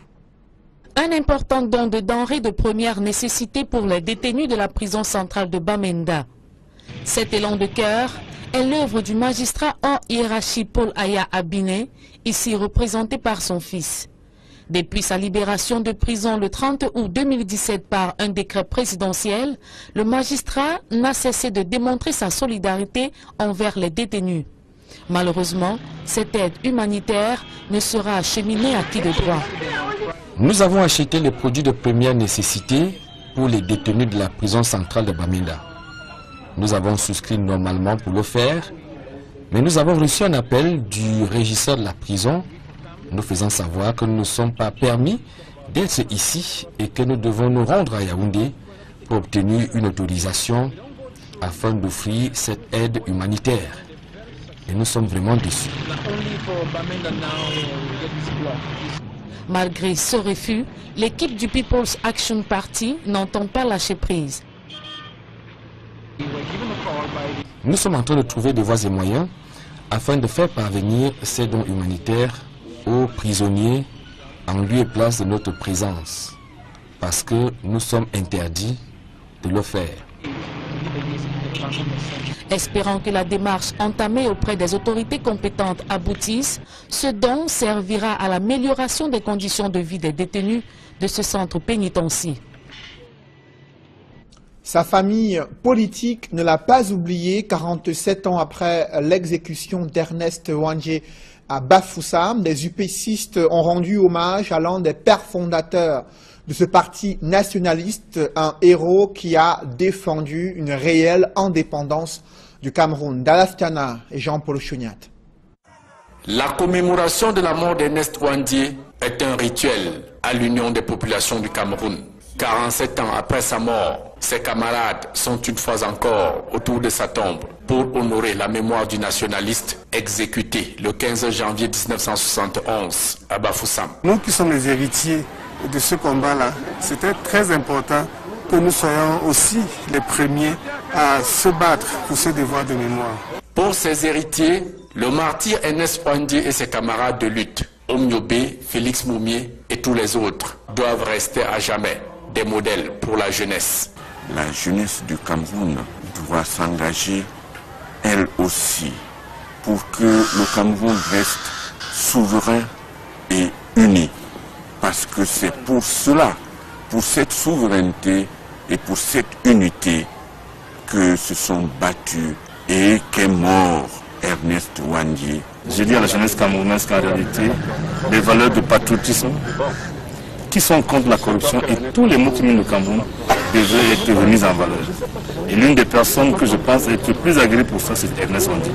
[SPEAKER 4] Un important don de denrées de première nécessité pour les détenus de la prison centrale de Bamenda. Cet élan de cœur est l'œuvre du magistrat hors hiérarchie Paul Aya Abiné, ici représenté par son fils. Depuis sa libération de prison le 30 août 2017 par un décret présidentiel, le magistrat n'a cessé de démontrer sa solidarité envers les détenus. Malheureusement, cette aide humanitaire ne sera acheminée à qui de droit.
[SPEAKER 18] Nous avons acheté les produits de première nécessité pour les détenus de la prison centrale de Bamenda. Nous avons souscrit normalement pour le faire, mais nous avons reçu un appel du régisseur de la prison nous faisant savoir que nous ne sommes pas permis d'être ici et que nous devons nous rendre à Yaoundé pour obtenir une autorisation afin d'offrir cette aide humanitaire. Et nous sommes vraiment déçus.
[SPEAKER 4] Malgré ce refus, l'équipe du People's Action Party n'entend pas lâcher prise.
[SPEAKER 18] Nous sommes en train de trouver des voies et moyens afin de faire parvenir ces dons humanitaires aux prisonniers en lieu et place de notre présence, parce que nous sommes interdits de le faire.
[SPEAKER 4] Espérant que la démarche entamée auprès des autorités compétentes aboutisse, ce don servira à l'amélioration des conditions de vie des détenus de ce centre pénitentiaire.
[SPEAKER 1] Sa famille politique ne l'a pas oublié 47 ans après l'exécution d'Ernest Ouandjé à Bafoussam. Des UPCistes ont rendu hommage à l'un des pères fondateurs de ce parti nationaliste, un héros qui a défendu une réelle indépendance du Cameroun. Dallas Tiana et Jean-Paul Chouniat.
[SPEAKER 2] La commémoration de la mort d'Ernest Ouandjé est un rituel à l'Union des populations du Cameroun. 47 ans après sa mort, ses camarades sont une fois encore autour de sa tombe pour honorer la mémoire du nationaliste exécuté le 15 janvier 1971 à Bafoussam.
[SPEAKER 20] Nous qui sommes les héritiers de ce combat-là, c'était très important que nous soyons aussi les premiers à se battre pour ce devoir de mémoire.
[SPEAKER 2] Pour ses héritiers, le martyr Ernest Ouandjé et ses camarades de lutte, Omniobé, Félix Moumié et tous les autres, doivent rester à jamais des modèles pour la jeunesse.
[SPEAKER 21] La jeunesse du Cameroun doit s'engager, elle aussi, pour que le Cameroun reste souverain et uni. Parce que c'est pour cela, pour cette souveraineté et pour cette unité que se sont battus et qu'est mort Ernest Ouandjé.
[SPEAKER 22] Je dis à la jeunesse camerounaise qu'en réalité, les valeurs de patriotisme qui sont contre la corruption et tous les mots qui mènent le Cameroun devraient être remis en valeur. Et l'une des personnes que je pense être plus agréée pour ça, c'est Ernest Ouandjé.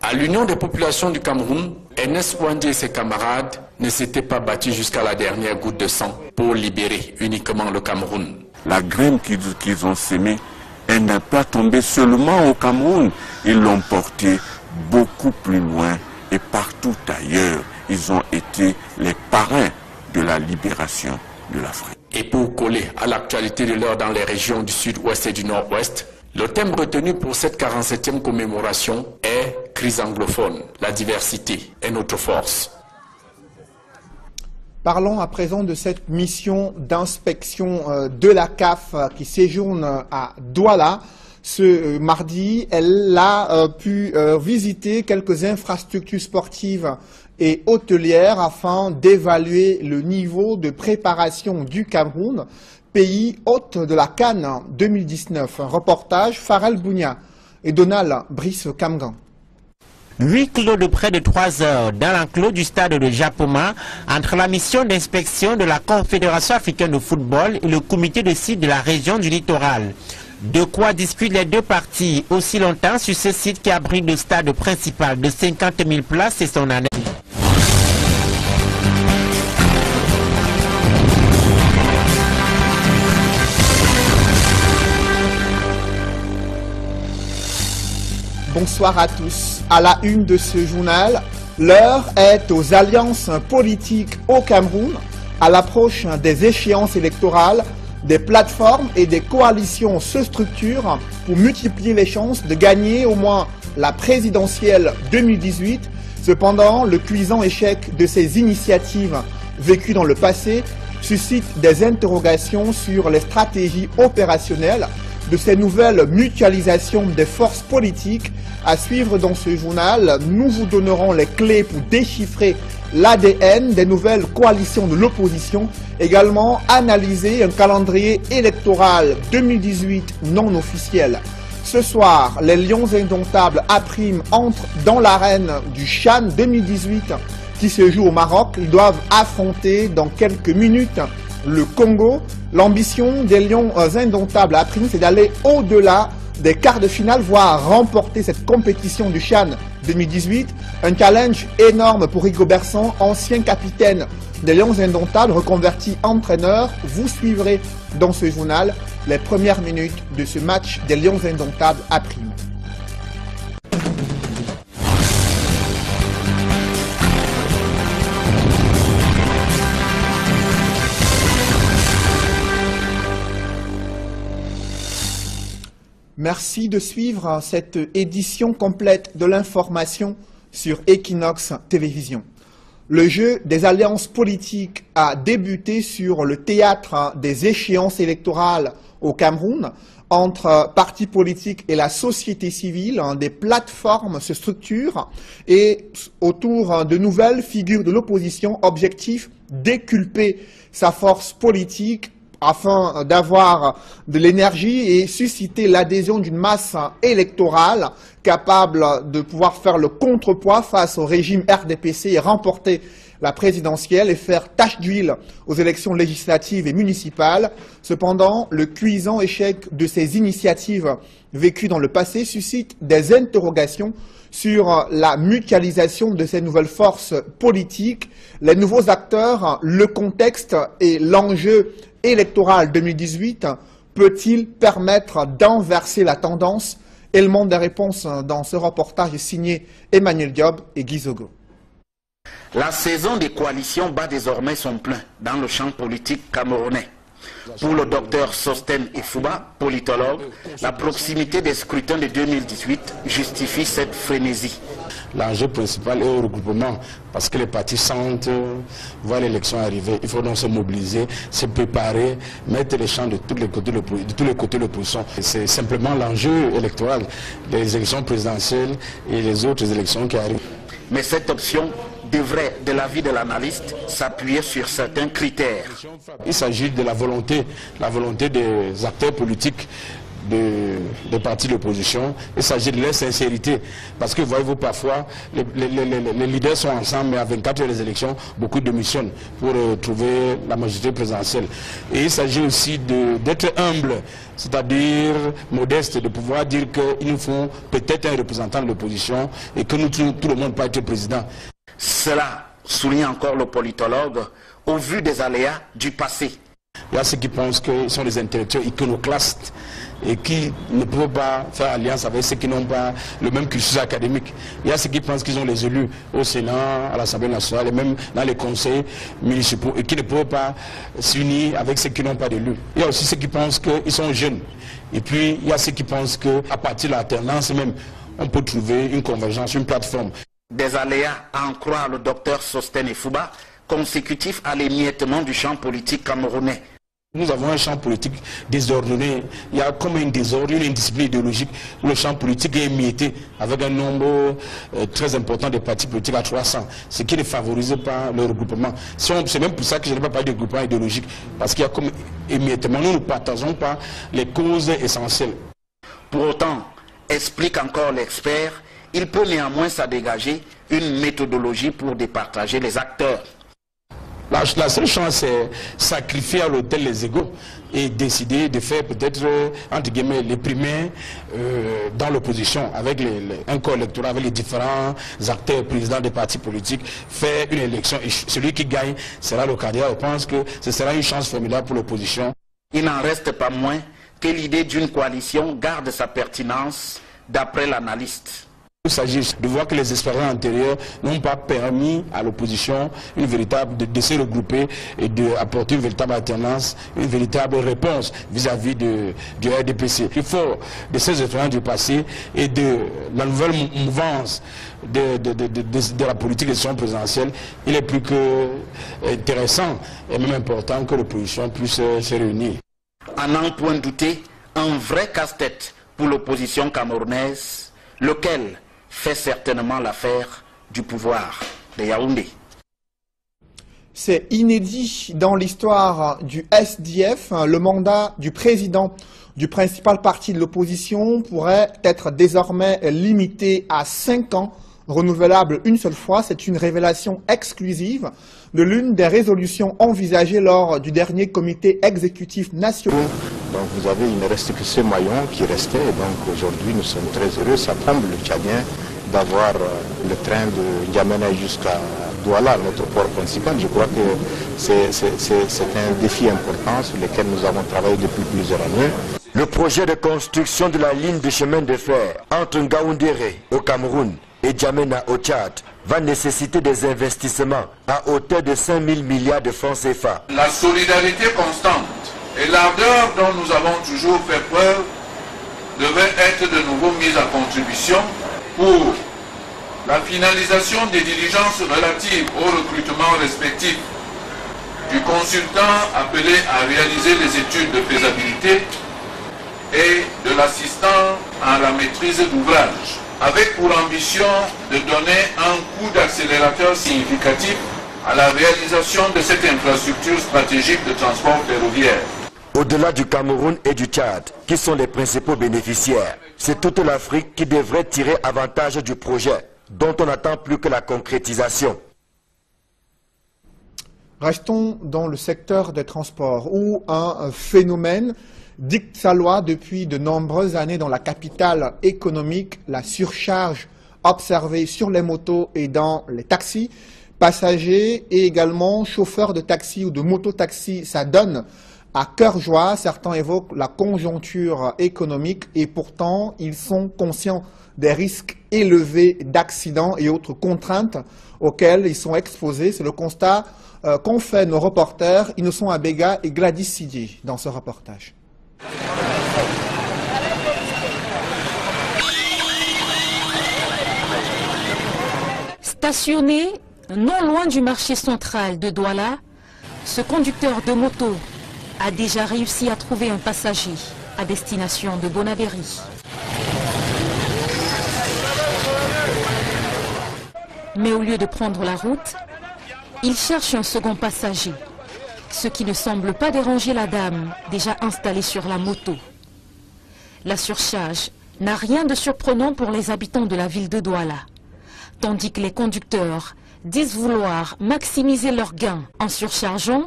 [SPEAKER 2] À l'Union des populations du Cameroun, Ernest Ouandjé et ses camarades ne s'étaient pas battus jusqu'à la dernière goutte de sang pour libérer uniquement le Cameroun.
[SPEAKER 21] La graine qu'ils ont sémée, elle n'est pas tombée seulement au Cameroun. Ils l'ont portée beaucoup plus loin et partout ailleurs. Ils ont été les parrains de la libération de l'Afrique.
[SPEAKER 2] Et pour coller à l'actualité de l'heure dans les régions du sud-ouest et du nord-ouest, le thème retenu pour cette 47e commémoration est « Crise anglophone, la diversité est notre force ».
[SPEAKER 1] Parlons à présent de cette mission d'inspection de la CAF qui séjourne à Douala. Ce mardi, elle a pu visiter quelques infrastructures sportives et hôtelières afin d'évaluer le niveau de préparation du Cameroun, pays hôte de la CAN 2019. Un reportage Farel Bounia et Donald Brice Kamgan.
[SPEAKER 5] Huis clos de près de 3 heures dans l'enclos du stade de Japoma entre la mission d'inspection de la Confédération africaine de football et le comité de site de la région du littoral. De quoi discutent les deux parties aussi longtemps sur ce site qui abrite le stade principal de 50 000 places et son année.
[SPEAKER 1] Bonsoir à tous. À la une de ce journal, l'heure est aux alliances politiques au Cameroun. À l'approche des échéances électorales, des plateformes et des coalitions se structurent pour multiplier les chances de gagner au moins la présidentielle 2018. Cependant, le cuisant échec de ces initiatives vécues dans le passé suscite des interrogations sur les stratégies opérationnelles de ces nouvelles mutualisations des forces politiques. À suivre dans ce journal, nous vous donnerons les clés pour déchiffrer l'ADN des nouvelles coalitions de l'opposition. Également, analyser un calendrier électoral 2018 non officiel. Ce soir, les Lions indomptables A' entrent dans l'arène du CHAN 2018 qui se joue au Maroc. Ils doivent affronter dans quelques minutes le Congo. L'ambition des Lions indomptables A', c'est d'aller au-delà des quarts de finale, voire remporter cette compétition du CHAN 2018. Un challenge énorme pour Rigobert Song, ancien capitaine des Lions indomptables, reconverti entraîneur. Vous suivrez dans ce journal les premières minutes de ce match des Lions indomptables A'. Merci de suivre cette édition complète de l'information sur Equinox Télévision. Le jeu des alliances politiques a débuté sur le théâtre des échéances électorales au Cameroun. Entre partis politiques et la société civile, des plateformes se structurent et autour de nouvelles figures de l'opposition, objectif déculper sa force politique afin d'avoir de l'énergie et susciter l'adhésion d'une masse électorale capable de pouvoir faire le contrepoids face au régime RDPC et remporter la présidentielle et faire tache d'huile aux élections législatives et municipales. Cependant, le cuisant échec de ces initiatives vécues dans le passé suscite des interrogations sur la mutualisation de ces nouvelles forces politiques, les nouveaux acteurs, le contexte et l'enjeu électoral 2018 peut-il permettre d'inverser la tendance? Élément des réponses dans ce reportage signé Emmanuel Diop et Guy Zogo.
[SPEAKER 2] La saison des coalitions bat désormais son plein dans le champ politique camerounais. Pour le docteur Sostène Efouba, politologue, la proximité des scrutins de 2018 justifie cette frénésie.
[SPEAKER 3] L'enjeu principal est au regroupement, parce que les partis sentent voir l'élection arriver. Il faut donc se mobiliser, se préparer, mettre les champs de tous les côtés de l'opposition. C'est simplement l'enjeu électoral, les élections présidentielles et les autres élections qui arrivent.
[SPEAKER 2] Mais cette option devrait, de l'avis de l'analyste, s'appuyer sur certains critères.
[SPEAKER 3] Il s'agit de la volonté des acteurs politiques des partis de l'opposition. Il s'agit de leur sincérité. Parce que voyez-vous, parfois, les leaders sont ensemble, mais à 24 heures des élections, beaucoup démissionnent pour trouver la majorité présidentielle. Et il s'agit aussi d'être humble, c'est-à-dire modeste, de pouvoir dire qu'il nous faut peut-être un représentant de l'opposition et que nous, tout le monde peut être président.
[SPEAKER 2] Cela souligne encore le politologue au vu des aléas du passé.
[SPEAKER 3] Il y a ceux qui pensent qu'ils sont des intellectuels iconoclastes et qui ne peuvent pas faire alliance avec ceux qui n'ont pas le même cursus académique. Il y a ceux qui pensent qu'ils ont les élus au Sénat, à l'Assemblée nationale et même dans les conseils municipaux et qui ne peuvent pas s'unir avec ceux qui n'ont pas d'élus. Il y a aussi ceux qui pensent qu'ils sont jeunes. Et puis il y a ceux qui pensent qu'à partir de l'alternance même, on peut trouver une convergence, une plateforme.
[SPEAKER 2] Des aléas, à en croire le docteur Sostène Efouba, consécutifs à l'émiettement du champ politique camerounais.
[SPEAKER 3] Nous avons un champ politique désordonné. Il y a comme un désordre, une indiscipline idéologique où le champ politique est émietté avec un nombre très important de partis politiques à 300, ce qui ne favorise pas le regroupement. C'est même pour ça que je n'ai pas parlé de regroupement idéologique, parce qu'il y a comme émiettement. Nous ne partageons pas les causes essentielles.
[SPEAKER 2] Pour autant, explique encore l'expert, il peut néanmoins s'en dégager une méthodologie pour départager les acteurs.
[SPEAKER 3] La seule chance, c'est sacrifier à l'autel les égos et décider de faire peut-être, entre guillemets, les primaires dans l'opposition, avec un corps électoral, avec les différents acteurs, présidents des partis politiques, faire une élection. Et celui qui gagne sera le candidat. Je pense que ce sera une chance formidable pour l'opposition.
[SPEAKER 2] Il n'en reste pas moins que l'idée d'une coalition garde sa pertinence d'après l'analyste.
[SPEAKER 3] Il s'agit de voir que les expériences antérieures n'ont pas permis à l'opposition de se regrouper et d'apporter une véritable alternance, une véritable réponse vis-à-vis du RDPC. Il faut de ces expériences du passé et de la nouvelle mouvance de la politique d'élection présidentielle, il est plus que intéressant et même important que l'opposition puisse se réunir.
[SPEAKER 2] À n'en point douter, un vrai casse-tête pour l'opposition camerounaise, lequel fait certainement l'affaire du pouvoir de Yaoundé.
[SPEAKER 1] C'est inédit dans l'histoire du SDF. Le mandat du président du principal parti de l'opposition pourrait être désormais limité à 5 ans, renouvelable une seule fois. C'est une révélation exclusive de l'une des résolutions envisagées lors du dernier comité exécutif national.
[SPEAKER 14] Donc vous avez, il ne reste que ce maillon qui restait, et donc aujourd'hui nous sommes très heureux, ça tombe le Tchadien, d'avoir le train de N'Djamena jusqu'à Douala, notre port principal. Je crois que c'est un défi important sur lequel nous avons travaillé depuis plusieurs années.
[SPEAKER 11] Le projet de construction de la ligne de chemin de fer entre Ngaoundéré au Cameroun et N'Djamena au Tchad va nécessiter des investissements à hauteur de 5 000 milliards de francs CFA.
[SPEAKER 9] La solidarité constante et l'ardeur dont nous avons toujours fait preuve devaient être de nouveau mises à contribution pour la finalisation des diligences relatives au recrutement respectif du consultant appelé à réaliser les études de faisabilité et de l'assistant à la maîtrise d'ouvrage, avec pour ambition de donner un coup d'accélérateur significatif à la réalisation de cette infrastructure stratégique de transport ferroviaire.
[SPEAKER 11] Au-delà du Cameroun et du Tchad, qui sont les principaux bénéficiaires, c'est toute l'Afrique qui devrait tirer avantage du projet, dont on n'attend plus que la concrétisation.
[SPEAKER 1] Restons dans le secteur des transports, où un phénomène dicte sa loi depuis de nombreuses années dans la capitale économique, la surcharge observée sur les motos et dans les taxis. Passagers et également chauffeurs de taxi ou de mototaxi, ça donne à cœur joie. Certains évoquent la conjoncture économique et pourtant ils sont conscients des risques élevés d'accidents et autres contraintes auxquelles ils sont exposés. C'est le constat qu'ont fait nos reporters Innocent Abega et Gladys Sidier dans ce reportage.
[SPEAKER 13] Stationné non loin du marché central de Douala, ce conducteur de moto a déjà réussi à trouver un passager à destination de Bonabéry. Mais au lieu de prendre la route, il cherche un second passager, ce qui ne semble pas déranger la dame déjà installée sur la moto. La surcharge n'a rien de surprenant pour les habitants de la ville de Douala, tandis que les conducteurs disent vouloir maximiser leurs gains en surchargeant.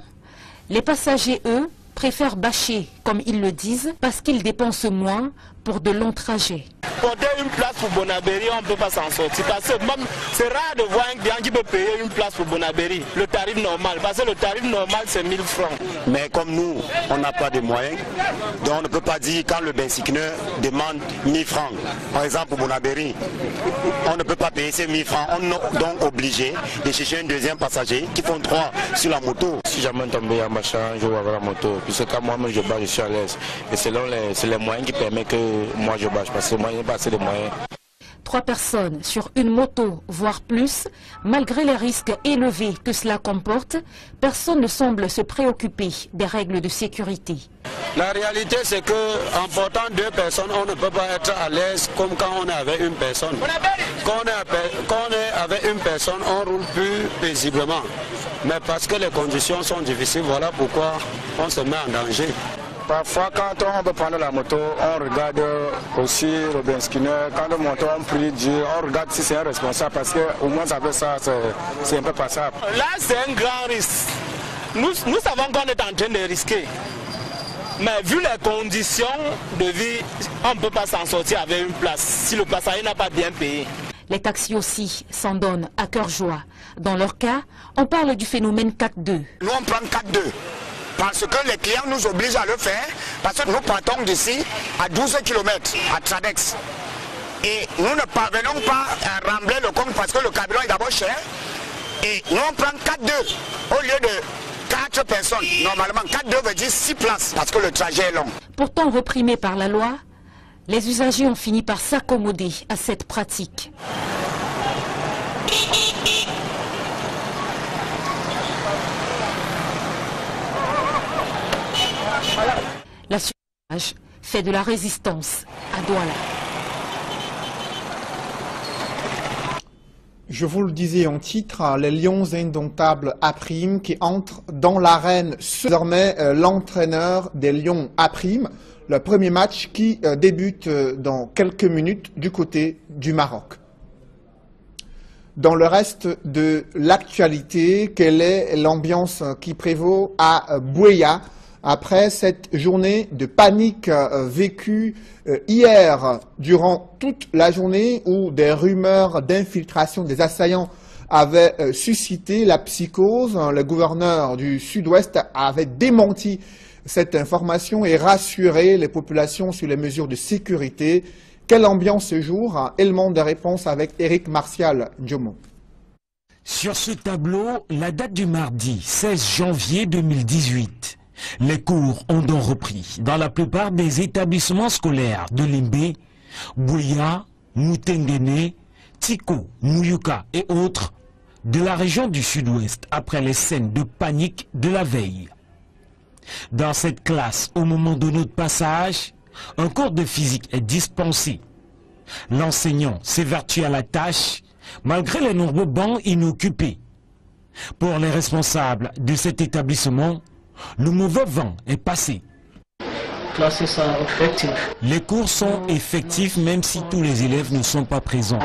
[SPEAKER 13] Les passagers, eux, préfèrent bâcher, comme ils le disent, parce qu'ils dépensent moins pour de longs trajets.
[SPEAKER 16] Porter une place pour Bonabéry, on ne peut pas s'en sortir. Parce que même, c'est rare de voir un client qui peut payer une place pour Bonabéry, le tarif normal. Parce que le tarif normal, c'est 1000 francs.
[SPEAKER 17] Mais comme nous, on n'a pas de moyens, donc on ne peut pas dire quand le benzineur demande 1000 francs. Par exemple, pour Bonabéry, on ne peut pas payer ces 1000 francs. On est donc obligé de chercher un deuxième passager qui font 3 sur la moto.
[SPEAKER 19] Si jamais tombé en machin, je vais avoir la moto. Puisque quand moi-même je bats, je suis à l'aise. Et c'est les moyens qui permettent que moi je bâche. Parce que moi, je n'ai pas assez de moyens.
[SPEAKER 13] 3 personnes sur une moto, voire plus, malgré les risques élevés que cela comporte, personne ne semble se préoccuper des règles de sécurité.
[SPEAKER 16] La réalité, c'est qu'en portant 2 personnes, on ne peut pas être à l'aise comme quand on est avec une personne. Quand on est avec une personne, on roule plus paisiblement. Mais parce que les conditions sont difficiles, voilà pourquoi on se met en danger. Parfois, quand on peut prendre la moto, on regarde aussi Robin Skinner. Quand on monte, on prie Dieu, on regarde si c'est un responsable parce qu'au moins avec ça, c'est un peu passable.
[SPEAKER 6] Là, c'est un grand risque. Nous savons qu'on est en train de risquer. Mais vu les conditions de vie, on ne peut pas s'en sortir avec une place si le passager n'a pas bien payé.
[SPEAKER 13] Les taxis aussi s'en donnent à cœur joie. Dans leur cas, on parle du phénomène 4-2.
[SPEAKER 8] Nous, on prend 4-2 parce que les clients nous obligent à le faire parce que nous partons d'ici à 12 km à Tradex. Et nous ne parvenons pas à rembler le compte parce que le carburant est d'abord cher. Et nous, on prend 4-2 au lieu de 4 personnes. Normalement, 4-2 veut dire 6 places parce que le trajet est long.
[SPEAKER 13] Pourtant reprimés par la loi, les usagers ont fini par s'accommoder à cette pratique. La surcharge fait de la résistance à Douala.
[SPEAKER 1] Je vous le disais en titre, les Lions indomptables A-Prime qui entrent dans l'arène. Désormais, l'entraîneur des Lions A-Prime, le premier match qui débute dans quelques minutes du côté du Maroc. Dans le reste de l'actualité, quelle est l'ambiance qui prévaut à Buea après cette journée de panique vécue hier durant toute la journée où des rumeurs d'infiltration des assaillants avaient suscité la psychose? Le gouverneur du Sud-Ouest avait démenti cette information et rassuré les populations sur les mesures de sécurité. Quelle ambiance ce jour? Élément de réponse avec Eric Martial Djomo.
[SPEAKER 18] Sur ce tableau, la date du mardi 16 janvier 2018. Les cours ont donc repris dans la plupart des établissements scolaires de Limbé, Buea, Mutengene, Tiko, Muyuka et autres de la région du Sud-Ouest après les scènes de panique de la veille. Dans cette classe, au moment de notre passage, un cours de physique est dispensé. L'enseignant s'évertue à la tâche malgré les nombreux bancs inoccupés. Pour les responsables de cet établissement, le mauvais vent est passé. Les cours sont effectifs même si tous les élèves ne sont pas présents.